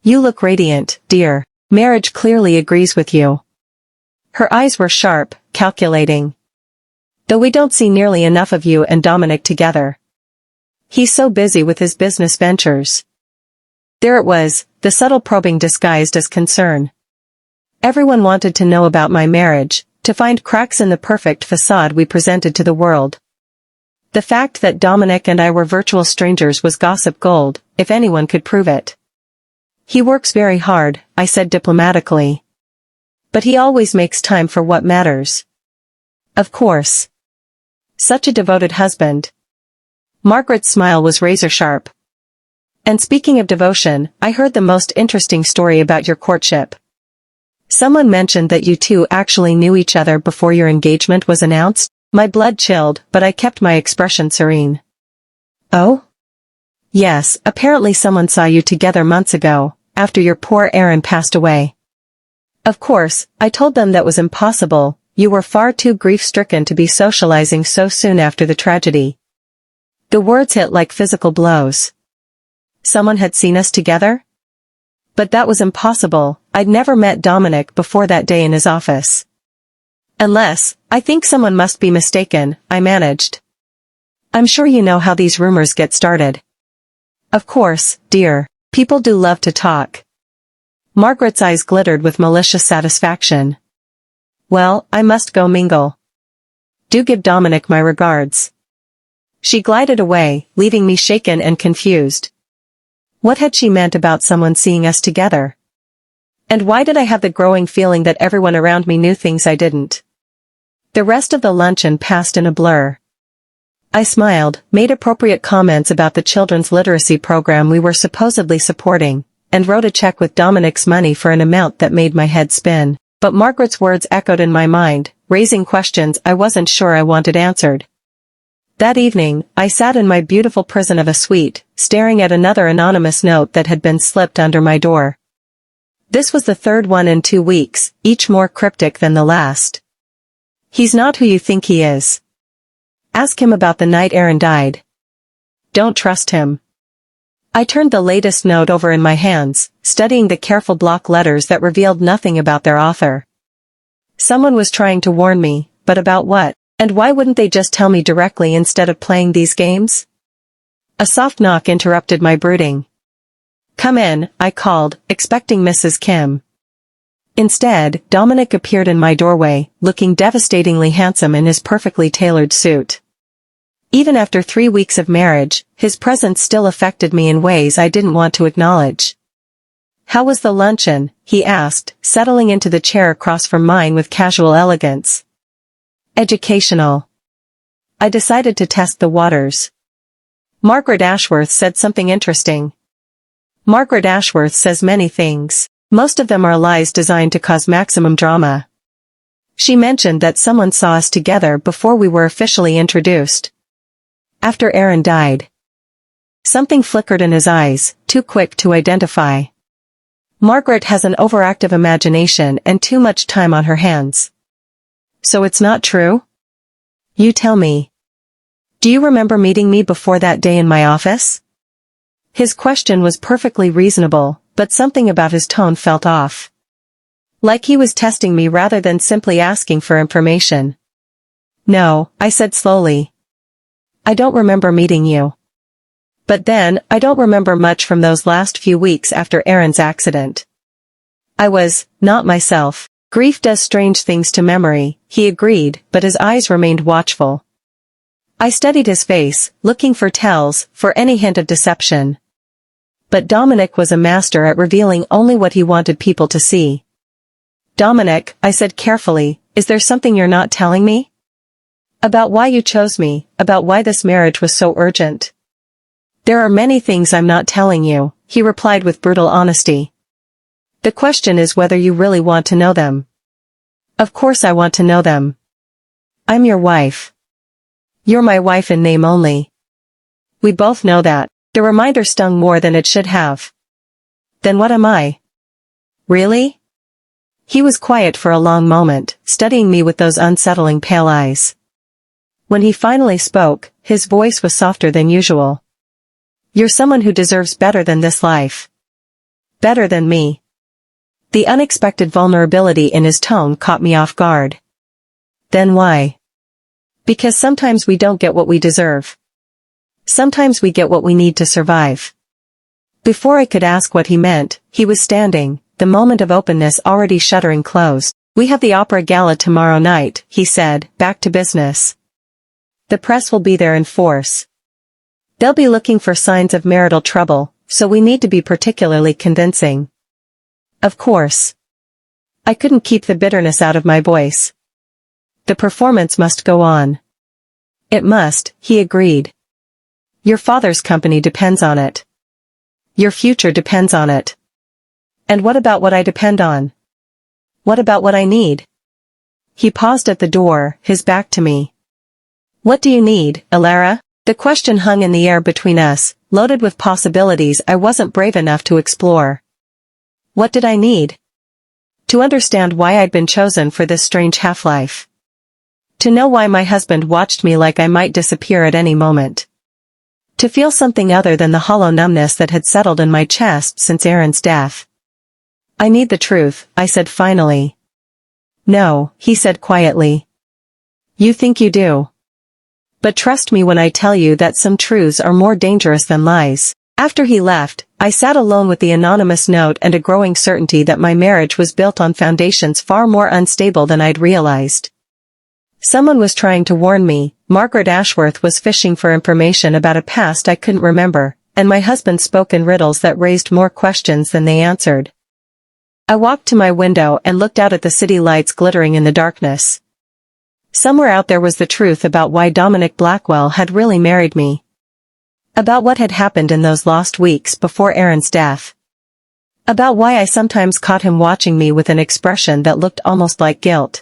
You look radiant, dear. Marriage clearly agrees with you. Her eyes were sharp, calculating. Though we don't see nearly enough of you and Dominic together. He's so busy with his business ventures. There it was, the subtle probing disguised as concern. Everyone wanted to know about my marriage, to find cracks in the perfect facade we presented to the world. The fact that Dominic and I were virtual strangers was gossip gold, if anyone could prove it. He works very hard, I said diplomatically. But he always makes time for what matters. Of course. Such a devoted husband. Margaret's smile was razor-sharp. And speaking of devotion, I heard the most interesting story about your courtship. Someone mentioned that you two actually knew each other before your engagement was announced. My blood chilled, but I kept my expression serene. Oh? Yes, apparently someone saw you together months ago, after your poor Aaron passed away. Of course, I told them that was impossible, you were far too grief-stricken to be socializing so soon after the tragedy. The words hit like physical blows. Someone had seen us together? But that was impossible, I'd never met Dominic before that day in his office. Unless, I think someone must be mistaken, I managed. I'm sure you know how these rumors get started. Of course, dear, people do love to talk. Margaret's eyes glittered with malicious satisfaction. Well, I must go mingle. Do give Dominic my regards. She glided away, leaving me shaken and confused. What had she meant about someone seeing us together? And why did I have the growing feeling that everyone around me knew things I didn't? The rest of the luncheon passed in a blur. I smiled, made appropriate comments about the children's literacy program we were supposedly supporting, and wrote a check with Dominic's money for an amount that made my head spin. But Margaret's words echoed in my mind, raising questions I wasn't sure I wanted answered. That evening, I sat in my beautiful prison of a suite, staring at another anonymous note that had been slipped under my door. This was the third one in 2 weeks, each more cryptic than the last. He's not who you think he is. Ask him about the night Aaron died. Don't trust him. I turned the latest note over in my hands, studying the careful block letters that revealed nothing about their author. Someone was trying to warn me, but about what? And why wouldn't they just tell me directly instead of playing these games? A soft knock interrupted my brooding. Come in, I called, expecting Mrs. Kim. Instead, Dominic appeared in my doorway, looking devastatingly handsome in his perfectly tailored suit. Even after 3 weeks of marriage, his presence still affected me in ways I didn't want to acknowledge. How was the luncheon? He asked, settling into the chair across from mine with casual elegance. Educational. I decided to test the waters. Margaret Ashworth said something interesting. Margaret Ashworth says many things. Most of them are lies designed to cause maximum drama. She mentioned that someone saw us together before we were officially introduced. After Aaron died. Something flickered in his eyes, too quick to identify. Margaret has an overactive imagination and too much time on her hands. So it's not true? You tell me. Do you remember meeting me before that day in my office? His question was perfectly reasonable, but something about his tone felt off. Like he was testing me rather than simply asking for information. No, I said slowly. I don't remember meeting you. But then, I don't remember much from those last few weeks after Aaron's accident. I was, not myself. Grief does strange things to memory, he agreed, but his eyes remained watchful. I studied his face, looking for tells, for any hint of deception. But Dominic was a master at revealing only what he wanted people to see. Dominic, I said carefully, is there something you're not telling me? About why you chose me, about why this marriage was so urgent. There are many things I'm not telling you, he replied with brutal honesty. The question is whether you really want to know them. Of course I want to know them. I'm your wife. You're my wife in name only. We both know that. The reminder stung more than it should have. Then what am I? Really? He was quiet for a long moment, studying me with those unsettling pale eyes. When he finally spoke, his voice was softer than usual. You're someone who deserves better than this life. Better than me. The unexpected vulnerability in his tone caught me off guard. Then why? Because sometimes we don't get what we deserve. Sometimes we get what we need to survive. Before I could ask what he meant, he was standing, the moment of openness already shuttering closed. We have the opera gala tomorrow night, he said, back to business. The press will be there in force. They'll be looking for signs of marital trouble, so we need to be particularly convincing. Of course. I couldn't keep the bitterness out of my voice. The performance must go on. It must, he agreed. Your father's company depends on it. Your future depends on it. And what about what I depend on? What about what I need? He paused at the door, his back to me. What do you need, Elara? The question hung in the air between us, loaded with possibilities I wasn't brave enough to explore. What did I need? To understand why I'd been chosen for this strange half-life. To know why my husband watched me like I might disappear at any moment. To feel something other than the hollow numbness that had settled in my chest since Aaron's death. I need the truth, I said finally. No, he said quietly. You think you do. But trust me when I tell you that some truths are more dangerous than lies. After he left, I sat alone with the anonymous note and a growing certainty that my marriage was built on foundations far more unstable than I'd realized. Someone was trying to warn me, Margaret Ashworth was fishing for information about a past I couldn't remember, and my husband spoke in riddles that raised more questions than they answered. I walked to my window and looked out at the city lights glittering in the darkness. Somewhere out there was the truth about why Dominic Blackwell had really married me. About what had happened in those lost weeks before Aaron's death. About why I sometimes caught him watching me with an expression that looked almost like guilt.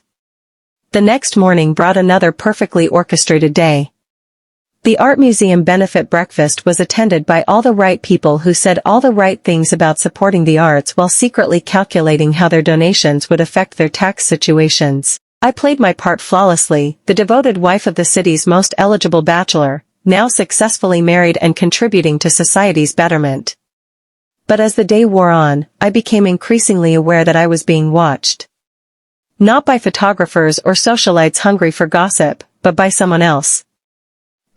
The next morning brought another perfectly orchestrated day. The Art Museum benefit breakfast was attended by all the right people who said all the right things about supporting the arts while secretly calculating how their donations would affect their tax situations. I played my part flawlessly, the devoted wife of the city's most eligible bachelor, now successfully married and contributing to society's betterment. But as the day wore on, I became increasingly aware that I was being watched. Not by photographers or socialites hungry for gossip, but by someone else.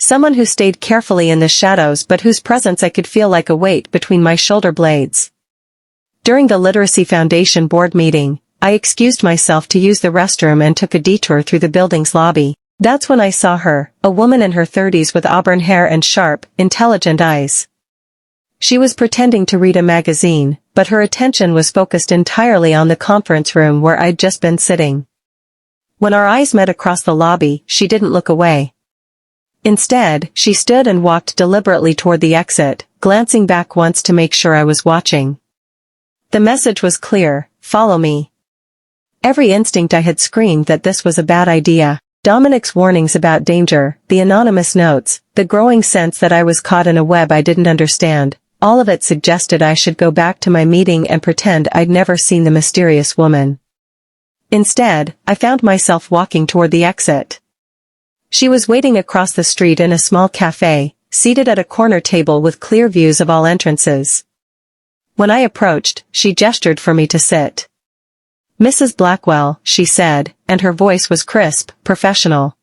Someone who stayed carefully in the shadows but whose presence I could feel like a weight between my shoulder blades. During the Literacy Foundation board meeting, I excused myself to use the restroom and took a detour through the building's lobby. That's when I saw her, a woman in her 30s with auburn hair and sharp, intelligent eyes. She was pretending to read a magazine, but her attention was focused entirely on the conference room where I'd just been sitting. When our eyes met across the lobby, she didn't look away. Instead, she stood and walked deliberately toward the exit, glancing back once to make sure I was watching. The message was clear, follow me. Every instinct I had screamed that this was a bad idea. Dominic's warnings about danger, the anonymous notes, the growing sense that I was caught in a web I didn't understand, all of it suggested I should go back to my meeting and pretend I'd never seen the mysterious woman. Instead, I found myself walking toward the exit. She was waiting across the street in a small cafe, seated at a corner table with clear views of all entrances. When I approached, she gestured for me to sit. Mrs. Blackwell, she said, and her voice was crisp, professional.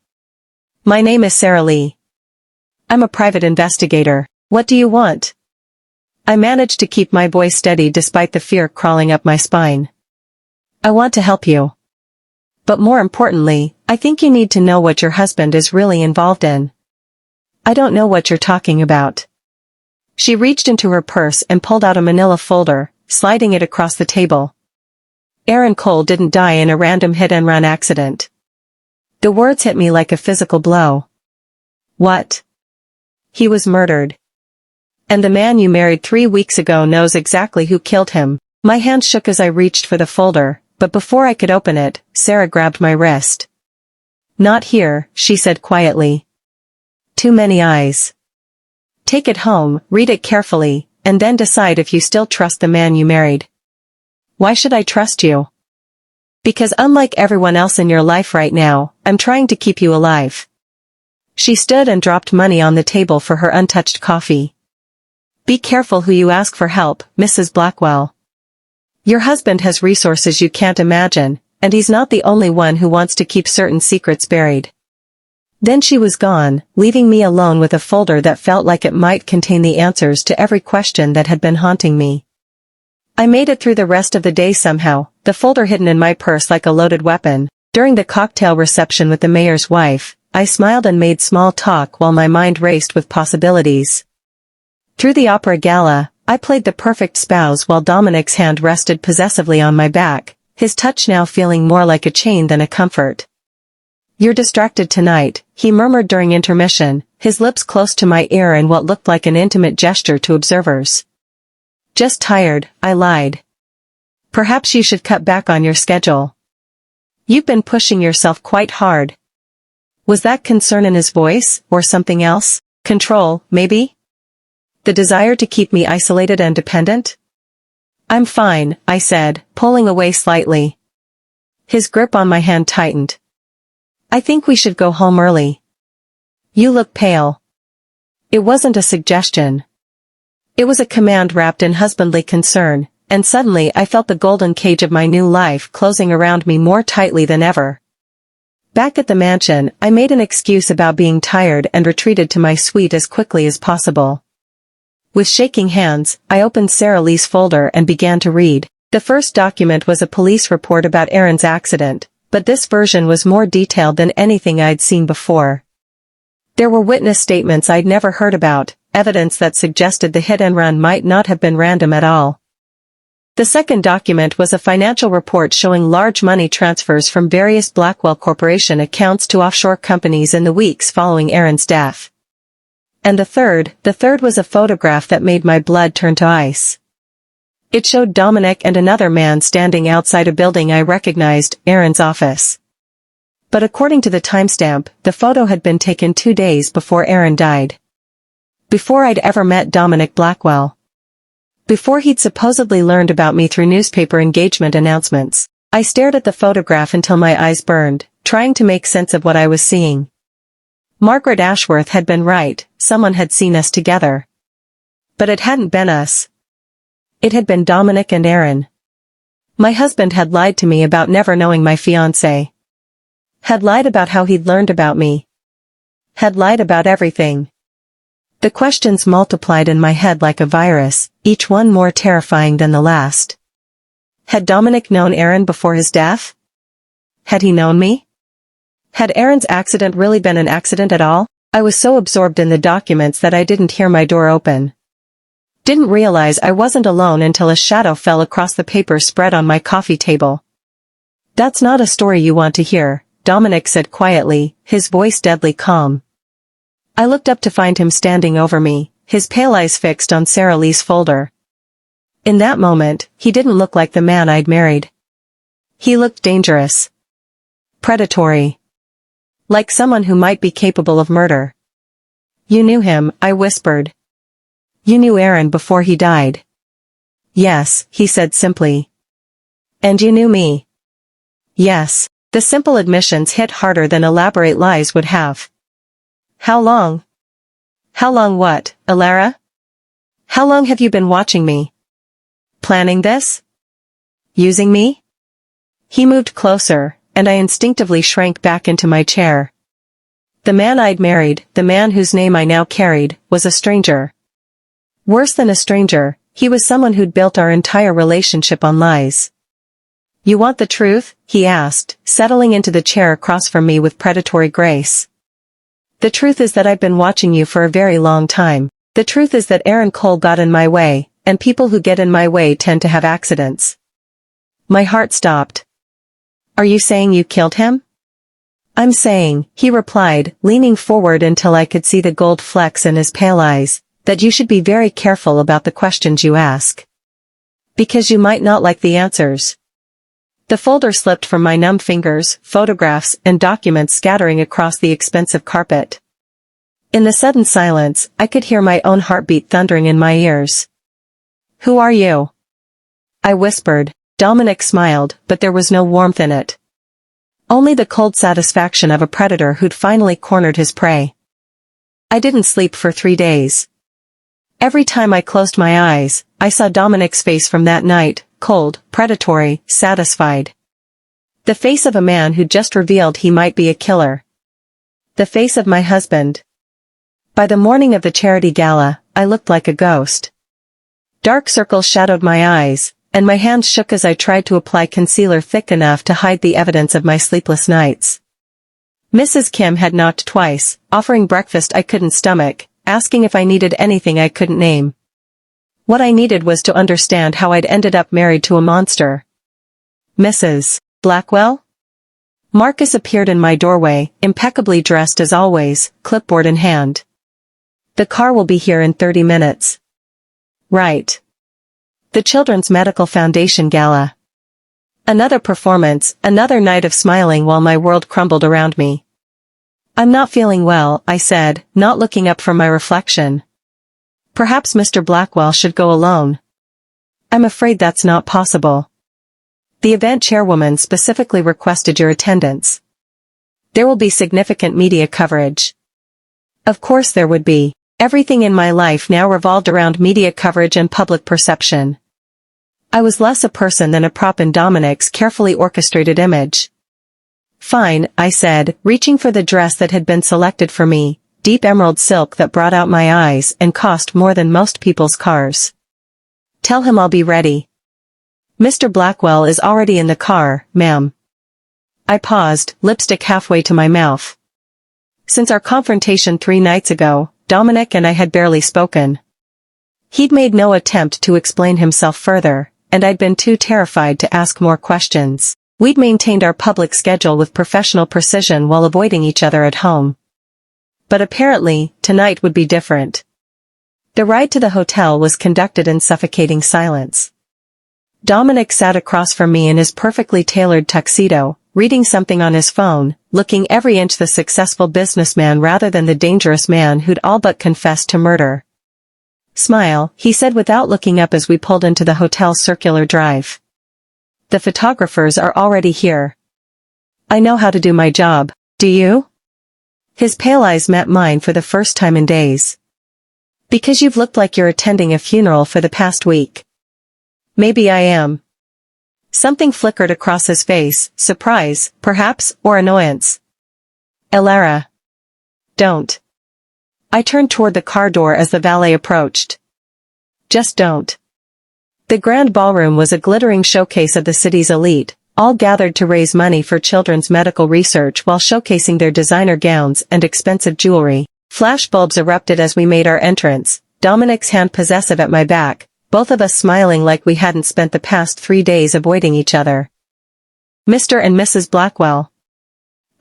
My name is Sarah Lee. I'm a private investigator. What do you want? I managed to keep my voice steady despite the fear crawling up my spine. I want to help you. But more importantly, I think you need to know what your husband is really involved in. I don't know what you're talking about. She reached into her purse and pulled out a manila folder, sliding it across the table. Aaron Cole didn't die in a random hit-and-run accident. The words hit me like a physical blow. What? He was murdered. And the man you married 3 weeks ago knows exactly who killed him. My hand shook as I reached for the folder, but before I could open it, Sarah grabbed my wrist. Not here, she said quietly. Too many eyes. Take it home, read it carefully, and then decide if you still trust the man you married. Why should I trust you? Because unlike everyone else in your life right now, I'm trying to keep you alive. She stood and dropped money on the table for her untouched coffee. Be careful who you ask for help, Mrs. Blackwell. Your husband has resources you can't imagine, and he's not the only one who wants to keep certain secrets buried. Then she was gone, leaving me alone with a folder that felt like it might contain the answers to every question that had been haunting me. I made it through the rest of the day somehow, the folder hidden in my purse like a loaded weapon. During the cocktail reception with the mayor's wife, I smiled and made small talk while my mind raced with possibilities. Through the opera gala, I played the perfect spouse while Dominic's hand rested possessively on my back, his touch now feeling more like a chain than a comfort. "You're distracted tonight," he murmured during intermission, his lips close to my ear in what looked like an intimate gesture to observers. "Just tired," I lied. "Perhaps you should cut back on your schedule. You've been pushing yourself quite hard." Was that concern in his voice, or something else? Control, maybe? The desire to keep me isolated and dependent? "I'm fine," I said, pulling away slightly. His grip on my hand tightened. "I think we should go home early. You look pale." It wasn't a suggestion. It was a command wrapped in husbandly concern, and suddenly I felt the golden cage of my new life closing around me more tightly than ever. Back at the mansion, I made an excuse about being tired and retreated to my suite as quickly as possible. With shaking hands, I opened Sarah Lee's folder and began to read. The first document was a police report about Aaron's accident, but this version was more detailed than anything I'd seen before. There were witness statements I'd never heard about, evidence that suggested the hit and run might not have been random at all. The second document was a financial report showing large money transfers from various Blackwell Corporation accounts to offshore companies in the weeks following Aaron's death. And the third was a photograph that made my blood turn to ice. It showed Dominic and another man standing outside a building I recognized, Aaron's office. But according to the timestamp, the photo had been taken 2 days before Aaron died. Before I'd ever met Dominic Blackwell. Before he'd supposedly learned about me through newspaper engagement announcements. I stared at the photograph until my eyes burned, trying to make sense of what I was seeing. Margaret Ashworth had been right, someone had seen us together. But it hadn't been us. It had been Dominic and Aaron. My husband had lied to me about never knowing my fiancé. Had lied about how he'd learned about me. Had lied about everything. The questions multiplied in my head like a virus, each one more terrifying than the last. Had Dominic known Aaron before his death? Had he known me? Had Aaron's accident really been an accident at all? I was so absorbed in the documents that I didn't hear my door open. Didn't realize I wasn't alone until a shadow fell across the paper spread on my coffee table. "That's not a story you want to hear," Dominic said quietly, his voice deadly calm. I looked up to find him standing over me, his pale eyes fixed on Sarah Lee's folder. In that moment, he didn't look like the man I'd married. He looked dangerous. Predatory. Like someone who might be capable of murder. "You knew him," I whispered. "You knew Aaron before he died." "Yes," he said simply. "And you knew me." "Yes." The simple admissions hit harder than elaborate lies would have. "How long?" "How long what, Alara? How long have you been watching me? Planning this? Using me?" He moved closer, and I instinctively shrank back into my chair. The man I'd married, the man whose name I now carried, was a stranger. Worse than a stranger, he was someone who'd built our entire relationship on lies. "You want the truth?" he asked, settling into the chair across from me with predatory grace. "The truth is that I've been watching you for a very long time. The truth is that Aaron Cole got in my way, and people who get in my way tend to have accidents." My heart stopped. "Are you saying you killed him?" "I'm saying," he replied, leaning forward until I could see the gold flecks in his pale eyes, "that you should be very careful about the questions you ask. Because you might not like the answers." The folder slipped from my numb fingers, photographs and documents scattering across the expensive carpet. In the sudden silence, I could hear my own heartbeat thundering in my ears. "Who are you?" I whispered. Dominic smiled, but there was no warmth in it. Only the cold satisfaction of a predator who'd finally cornered his prey. I didn't sleep for 3 days. Every time I closed my eyes, I saw Dominic's face from that night, cold, predatory, satisfied. The face of a man who'd just revealed he might be a killer. The face of my husband. By the morning of the charity gala, I looked like a ghost. Dark circles shadowed my eyes, and my hands shook as I tried to apply concealer thick enough to hide the evidence of my sleepless nights. Mrs. Kim had knocked twice, offering breakfast I couldn't stomach, asking if I needed anything I couldn't name. What I needed was to understand how I'd ended up married to a monster. Mrs. Blackwell? Marcus appeared in my doorway, impeccably dressed as always, clipboard in hand. The car will be here in 30 minutes. Right. The Children's Medical Foundation Gala. Another performance, another night of smiling while my world crumbled around me. I'm not feeling well, I said, not looking up from my reflection. Perhaps Mr. Blackwell should go alone. I'm afraid that's not possible. The event chairwoman specifically requested your attendance. There will be significant media coverage. Of course there would be. Everything in my life now revolved around media coverage and public perception. I was less a person than a prop in Dominic's carefully orchestrated image. Fine, I said, reaching for the dress that had been selected for me, deep emerald silk that brought out my eyes and cost more than most people's cars. Tell him I'll be ready. Mr. Blackwell is already in the car, ma'am. I paused, lipstick halfway to my mouth. Since our confrontation 3 nights ago, Dominic and I had barely spoken. He'd made no attempt to explain himself further, and I'd been too terrified to ask more questions. We'd maintained our public schedule with professional precision while avoiding each other at home. But apparently, tonight would be different. The ride to the hotel was conducted in suffocating silence. Dominic sat across from me in his perfectly tailored tuxedo, reading something on his phone, looking every inch the successful businessman rather than the dangerous man who'd all but confessed to murder. Smile, he said without looking up as we pulled into the hotel's circular drive. The photographers are already here. I know how to do my job, do you? His pale eyes met mine for the first time in days. Because you've looked like you're attending a funeral for the past week. Maybe I am. Something flickered across his face, surprise, perhaps, or annoyance. Elara. Don't. I turned toward the car door as the valet approached. Just don't. The grand ballroom was a glittering showcase of the city's elite, all gathered to raise money for children's medical research while showcasing their designer gowns and expensive jewelry. Flashbulbs erupted as we made our entrance, Dominic's hand possessive at my back, both of us smiling like we hadn't spent the past 3 days avoiding each other. Mr. and Mrs. Blackwell.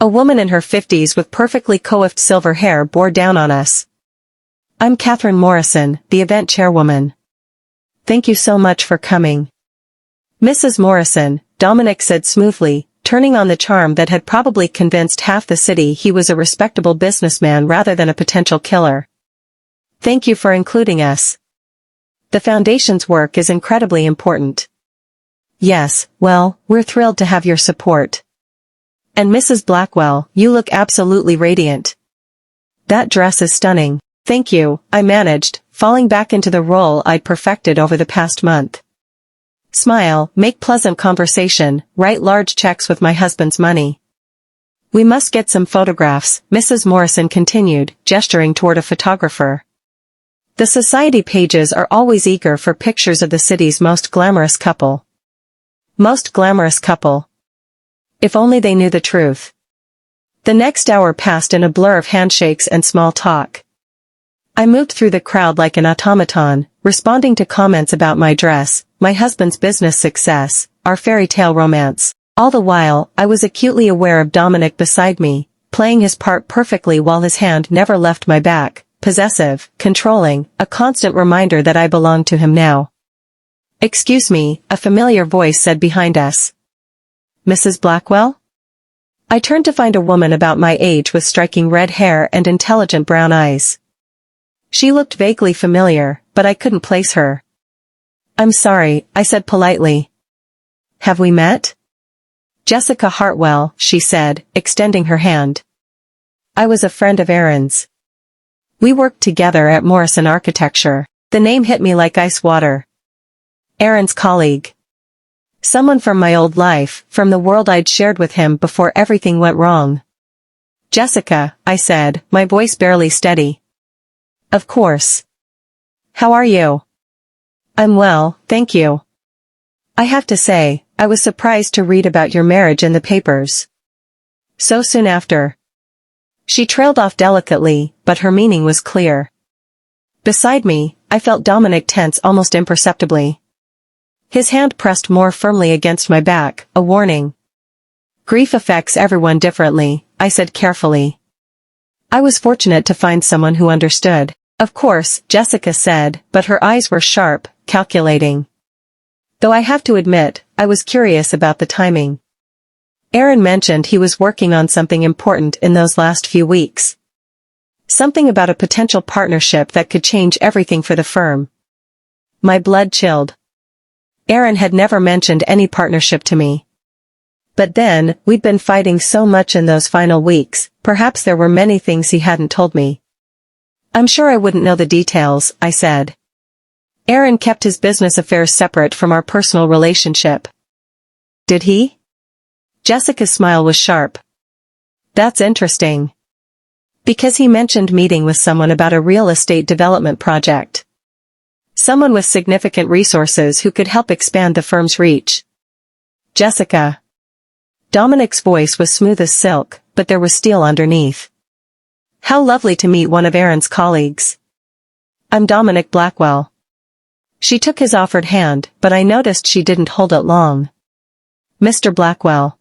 A woman in her 50s with perfectly coiffed silver hair bore down on us. I'm Catherine Morrison, the event chairwoman. Thank you so much for coming. Mrs. Morrison, Dominic said smoothly, turning on the charm that had probably convinced half the city he was a respectable businessman rather than a potential killer. Thank you for including us. The Foundation's work is incredibly important. Yes, well, we're thrilled to have your support. And Mrs. Blackwell, you look absolutely radiant. That dress is stunning. Thank you, I managed, falling back into the role I'd perfected over the past month. Smile, make pleasant conversation, write large checks with my husband's money. We must get some photographs, Mrs. Morrison continued, gesturing toward a photographer. The society pages are always eager for pictures of the city's most glamorous couple. Most glamorous couple. If only they knew the truth. The next hour passed in a blur of handshakes and small talk. I moved through the crowd like an automaton, responding to comments about my dress, my husband's business success, our fairy tale romance. All the while, I was acutely aware of Dominic beside me, playing his part perfectly while his hand never left my back, possessive, controlling, a constant reminder that I belonged to him now. Excuse me, a familiar voice said behind us. Mrs. Blackwell? I turned to find a woman about my age with striking red hair and intelligent brown eyes. She looked vaguely familiar, but I couldn't place her. I'm sorry, I said politely. Have we met? Jessica Hartwell, she said, extending her hand. I was a friend of Aaron's. We worked together at Morrison Architecture. The name hit me like ice water. Aaron's colleague. Someone from my old life, from the world I'd shared with him before everything went wrong. Jessica, I said, my voice barely steady. Of course. How are you? I'm well, thank you. I have to say, I was surprised to read about your marriage in the papers. So soon after. She trailed off delicately, but her meaning was clear. Beside me, I felt Dominic tense almost imperceptibly. His hand pressed more firmly against my back, a warning. Grief affects everyone differently, I said carefully. I was fortunate to find someone who understood. Of course, Jessica said, but her eyes were sharp, calculating. Though I have to admit, I was curious about the timing. Aaron mentioned he was working on something important in those last few weeks. Something about a potential partnership that could change everything for the firm. My blood chilled. Aaron had never mentioned any partnership to me. But then, we'd been fighting so much in those final weeks, perhaps there were many things he hadn't told me. I'm sure I wouldn't know the details, I said. Aaron kept his business affairs separate from our personal relationship. Did he? Jessica's smile was sharp. That's interesting. Because he mentioned meeting with someone about a real estate development project. Someone with significant resources who could help expand the firm's reach. Jessica. Dominic's voice was smooth as silk, but there was steel underneath. How lovely to meet one of Aaron's colleagues. I'm Dominic Blackwell. She took his offered hand, but I noticed she didn't hold it long. Mr. Blackwell.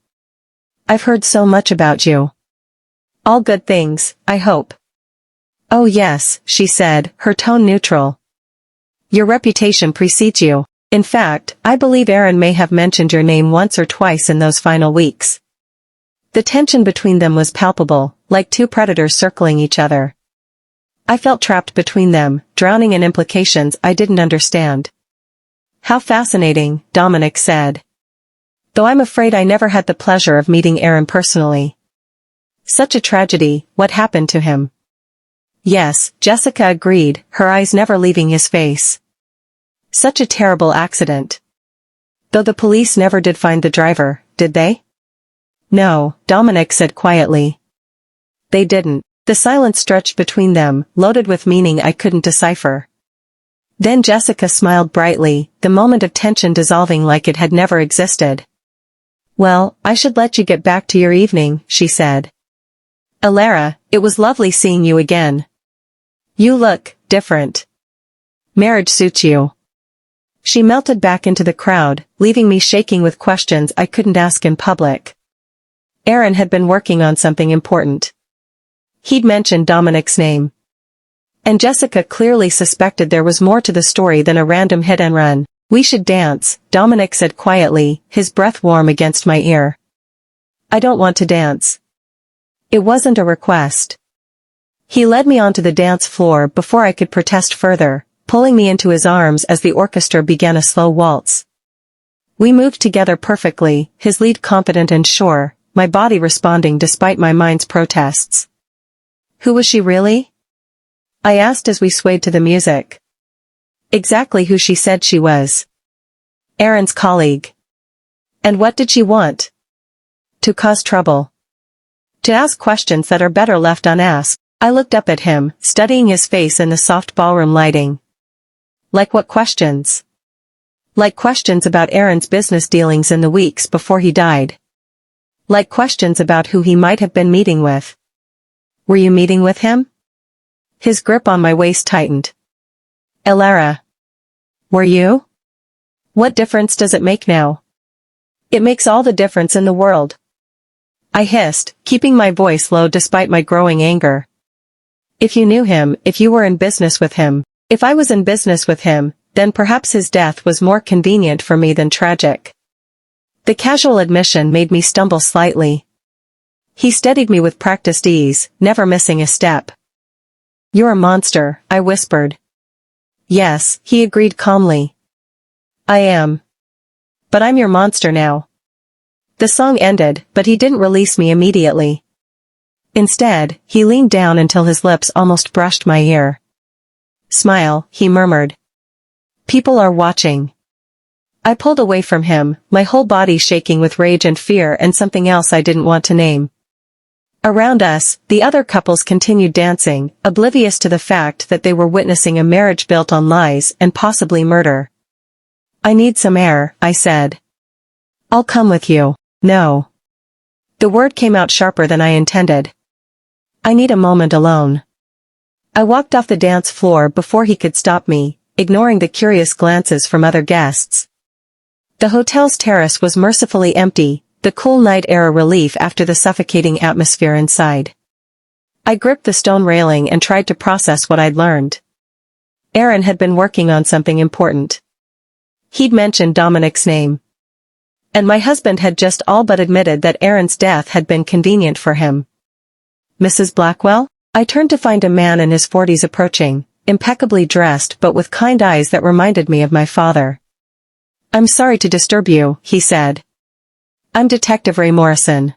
I've heard so much about you. All good things, I hope. Oh yes, she said, her tone neutral. Your reputation precedes you. In fact, I believe Aaron may have mentioned your name once or twice in those final weeks. The tension between them was palpable, like two predators circling each other. I felt trapped between them, drowning in implications I didn't understand. How fascinating, Dominic said. Though I'm afraid I never had the pleasure of meeting Aaron personally. Such a tragedy, what happened to him? Yes, Jessica agreed, her eyes never leaving his face. Such a terrible accident. Though the police never did find the driver, did they? No, Dominic said quietly. They didn't. The silence stretched between them, loaded with meaning I couldn't decipher. Then Jessica smiled brightly, the moment of tension dissolving like it had never existed. Well, I should let you get back to your evening, she said. Alara, it was lovely seeing you again. You look different. Marriage suits you. She melted back into the crowd, leaving me shaking with questions I couldn't ask in public. Aaron had been working on something important. He'd mentioned Dominic's name. And Jessica clearly suspected there was more to the story than a random hit and run. We should dance, Dominic said quietly, his breath warm against my ear. I don't want to dance. It wasn't a request. He led me onto the dance floor before I could protest further, pulling me into his arms as the orchestra began a slow waltz. We moved together perfectly, his lead confident and sure, my body responding despite my mind's protests. Who was she really? I asked as we swayed to the music. Exactly who she said she was. Aaron's colleague. And what did she want? To cause trouble. To ask questions that are better left unasked. I looked up at him, studying his face in the soft ballroom lighting. Like what questions? Like questions about Aaron's business dealings in the weeks before he died. Like questions about who he might have been meeting with. Were you meeting with him? His grip on my waist tightened. Alara. Were you? What difference does it make now? It makes all the difference in the world. I hissed, keeping my voice low despite my growing anger. If you knew him, if you were in business with him, if I was in business with him, then perhaps his death was more convenient for me than tragic. The casual admission made me stumble slightly. He steadied me with practiced ease, never missing a step. You're a monster, I whispered. Yes, he agreed calmly. I am. But I'm your monster now. The song ended, but he didn't release me immediately. Instead, he leaned down until his lips almost brushed my ear. Smile, he murmured. People are watching. I pulled away from him, my whole body shaking with rage and fear and something else I didn't want to name. Around us, the other couples continued dancing, oblivious to the fact that they were witnessing a marriage built on lies and possibly murder. I need some air, I said. I'll come with you. No. The word came out sharper than I intended. I need a moment alone. I walked off the dance floor before he could stop me, ignoring the curious glances from other guests. The hotel's terrace was mercifully empty, the cool night air a relief after the suffocating atmosphere inside. I gripped the stone railing and tried to process what I'd learned. Aaron had been working on something important. He'd mentioned Dominic's name. And my husband had just all but admitted that Aaron's death had been convenient for him. Mrs. Blackwell? I turned to find a man in his 40s approaching, impeccably dressed but with kind eyes that reminded me of my father. I'm sorry to disturb you, he said. I'm Detective Ray Morrison.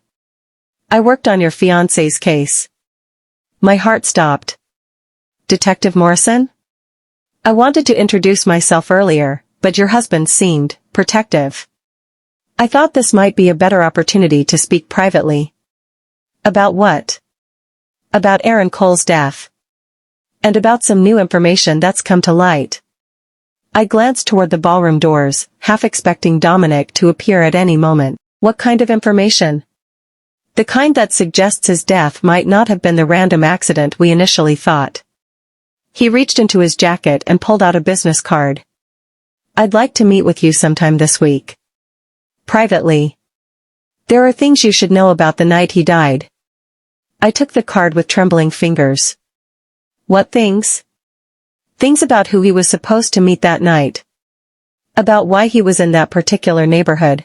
I worked on your fiancé's case. My heart stopped. Detective Morrison? I wanted to introduce myself earlier, but your husband seemed protective. I thought this might be a better opportunity to speak privately. About what? About Aaron Cole's death. And about some new information that's come to light. I glanced toward the ballroom doors, half expecting Dominic to appear at any moment. What kind of information? The kind that suggests his death might not have been the random accident we initially thought. He reached into his jacket and pulled out a business card. I'd like to meet with you sometime this week. Privately. There are things you should know about the night he died. I took the card with trembling fingers. What things? Things about who he was supposed to meet that night. About why he was in that particular neighborhood.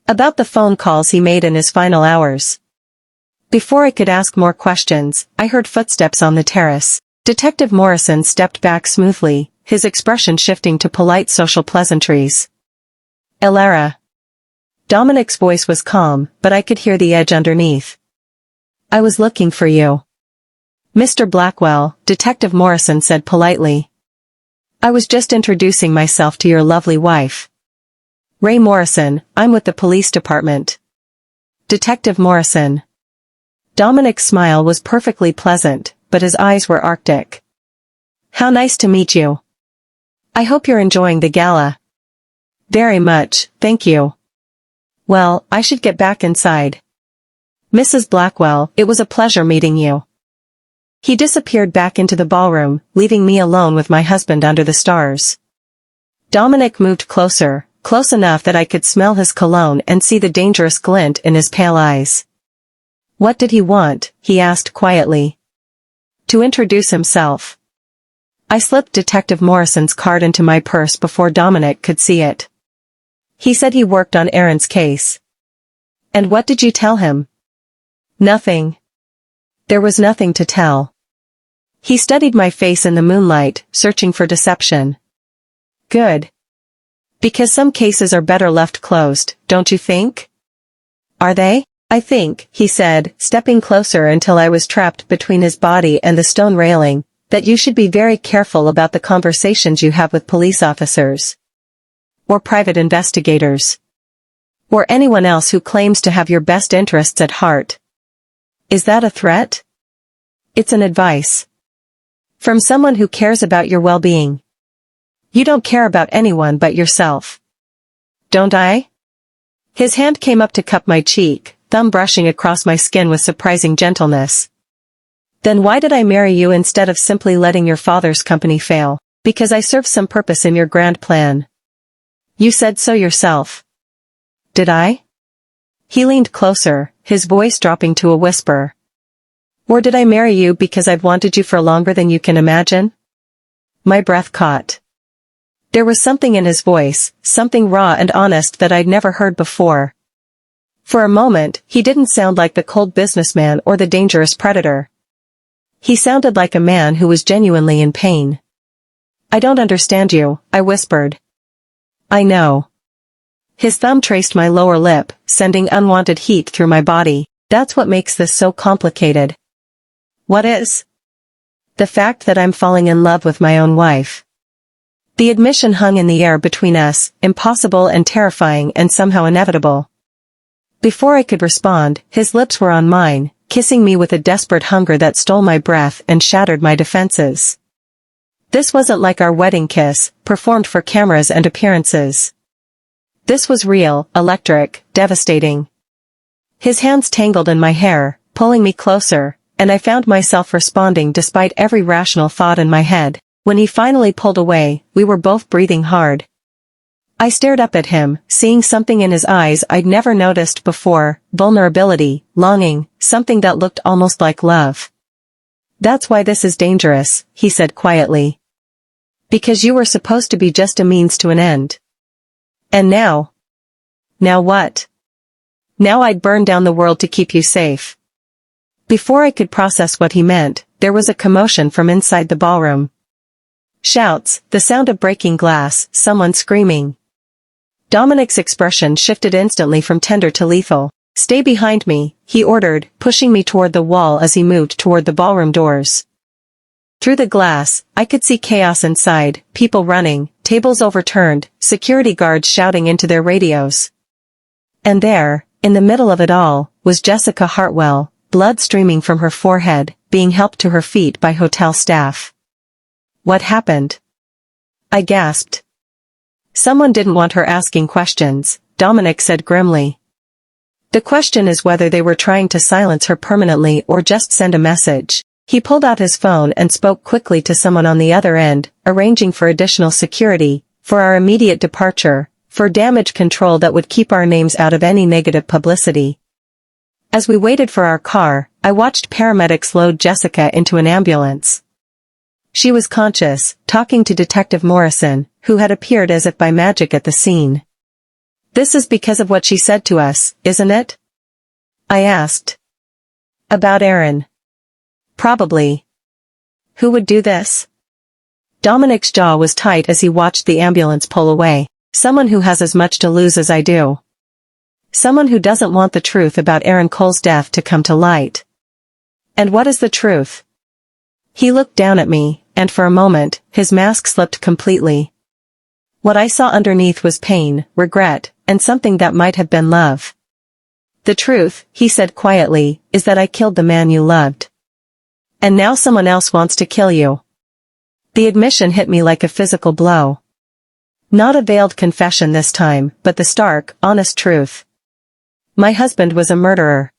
About the phone calls he made in his final hours. Before I could ask more questions, I heard footsteps on the terrace. Detective Morrison stepped back smoothly, his expression shifting to polite social pleasantries. Elara. Dominic's voice was calm, but I could hear the edge underneath. I was looking for you. Mr. Blackwell, Detective Morrison said politely. I was just introducing myself to your lovely wife. Ray Morrison, I'm with the police department. Detective Morrison. Dominic's smile was perfectly pleasant, but his eyes were arctic. How nice to meet you. I hope you're enjoying the gala. Very much, thank you. Well, I should get back inside. Mrs. Blackwell, it was a pleasure meeting you. He disappeared back into the ballroom, leaving me alone with my husband under the stars. Dominic moved closer, close enough that I could smell his cologne and see the dangerous glint in his pale eyes. What did he want? He asked quietly. To introduce himself. I slipped Detective Morrison's card into my purse before Dominic could see it. He said he worked on Aaron's case. And what did you tell him? Nothing. There was nothing to tell. He studied my face in the moonlight, searching for deception. Good. Because some cases are better left closed, don't you think? Are they? I think, he said, stepping closer until I was trapped between his body and the stone railing, that you should be very careful about the conversations you have with police officers. Or private investigators. Or anyone else who claims to have your best interests at heart. Is that a threat? It's an advice. From someone who cares about your well-being. You don't care about anyone but yourself. Don't I? His hand came up to cup my cheek, thumb brushing across my skin with surprising gentleness. Then why did I marry you instead of simply letting your father's company fail? Because I serve some purpose in your grand plan. You said so yourself. Did I? He leaned closer, his voice dropping to a whisper. Or did I marry you because I've wanted you for longer than you can imagine? My breath caught. There was something in his voice, something raw and honest that I'd never heard before. For a moment, he didn't sound like the cold businessman or the dangerous predator. He sounded like a man who was genuinely in pain. I don't understand you, I whispered. I know. His thumb traced my lower lip, sending unwanted heat through my body. That's what makes this so complicated. What is? The fact that I'm falling in love with my own wife. The admission hung in the air between us, impossible and terrifying and somehow inevitable. Before I could respond, his lips were on mine, kissing me with a desperate hunger that stole my breath and shattered my defenses. This wasn't like our wedding kiss, performed for cameras and appearances. This was real, electric, devastating. His hands tangled in my hair, pulling me closer, and I found myself responding despite every rational thought in my head. When he finally pulled away, we were both breathing hard. I stared up at him, seeing something in his eyes I'd never noticed before, vulnerability, longing, something that looked almost like love. "That's why this is dangerous," he said quietly. "Because you were supposed to be just a means to an end. And now? Now what? Now I'd burn down the world to keep you safe." Before I could process what he meant, there was a commotion from inside the ballroom. Shouts, the sound of breaking glass, someone screaming. Dominic's expression shifted instantly from tender to lethal. "Stay behind me," he ordered, pushing me toward the wall as he moved toward the ballroom doors. Through the glass, I could see chaos inside, people running, tables overturned, security guards shouting into their radios. And there, in the middle of it all, was Jessica Hartwell, blood streaming from her forehead, being helped to her feet by hotel staff. "What happened?" I gasped. "Someone didn't want her asking questions," Dominic said grimly. "The question is whether they were trying to silence her permanently or just send a message." He pulled out his phone and spoke quickly to someone on the other end, arranging for additional security, for our immediate departure, for damage control that would keep our names out of any negative publicity. As we waited for our car, I watched paramedics load Jessica into an ambulance. She was conscious, talking to Detective Morrison, who had appeared as if by magic at the scene. "This is because of what she said to us, isn't it?" I asked. "About Aaron." "Probably. Who would do this?" Dominic's jaw was tight as he watched the ambulance pull away. "Someone who has as much to lose as I do. Someone who doesn't want the truth about Aaron Cole's death to come to light." "And what is the truth?" He looked down at me, and for a moment, his mask slipped completely. What I saw underneath was pain, regret, and something that might have been love. "The truth," he said quietly, "is that I killed the man you loved. And now someone else wants to kill you." The admission hit me like a physical blow. Not a veiled confession this time, but the stark, honest truth. My husband was a murderer.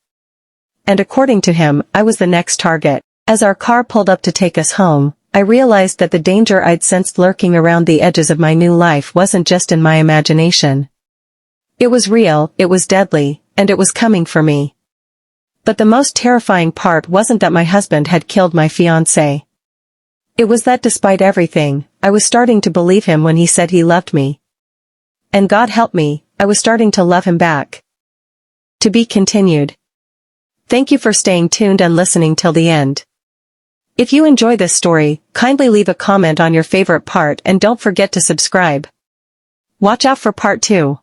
And according to him, I was the next target. As our car pulled up to take us home, I realized that the danger I'd sensed lurking around the edges of my new life wasn't just in my imagination. It was real, it was deadly, and it was coming for me. But the most terrifying part wasn't that my husband had killed my fiancé. It was that despite everything, I was starting to believe him when he said he loved me. And God help me, I was starting to love him back. To be continued. Thank you for staying tuned and listening till the end. If you enjoy this story, kindly leave a comment on your favorite part and don't forget to subscribe. Watch out for part 2.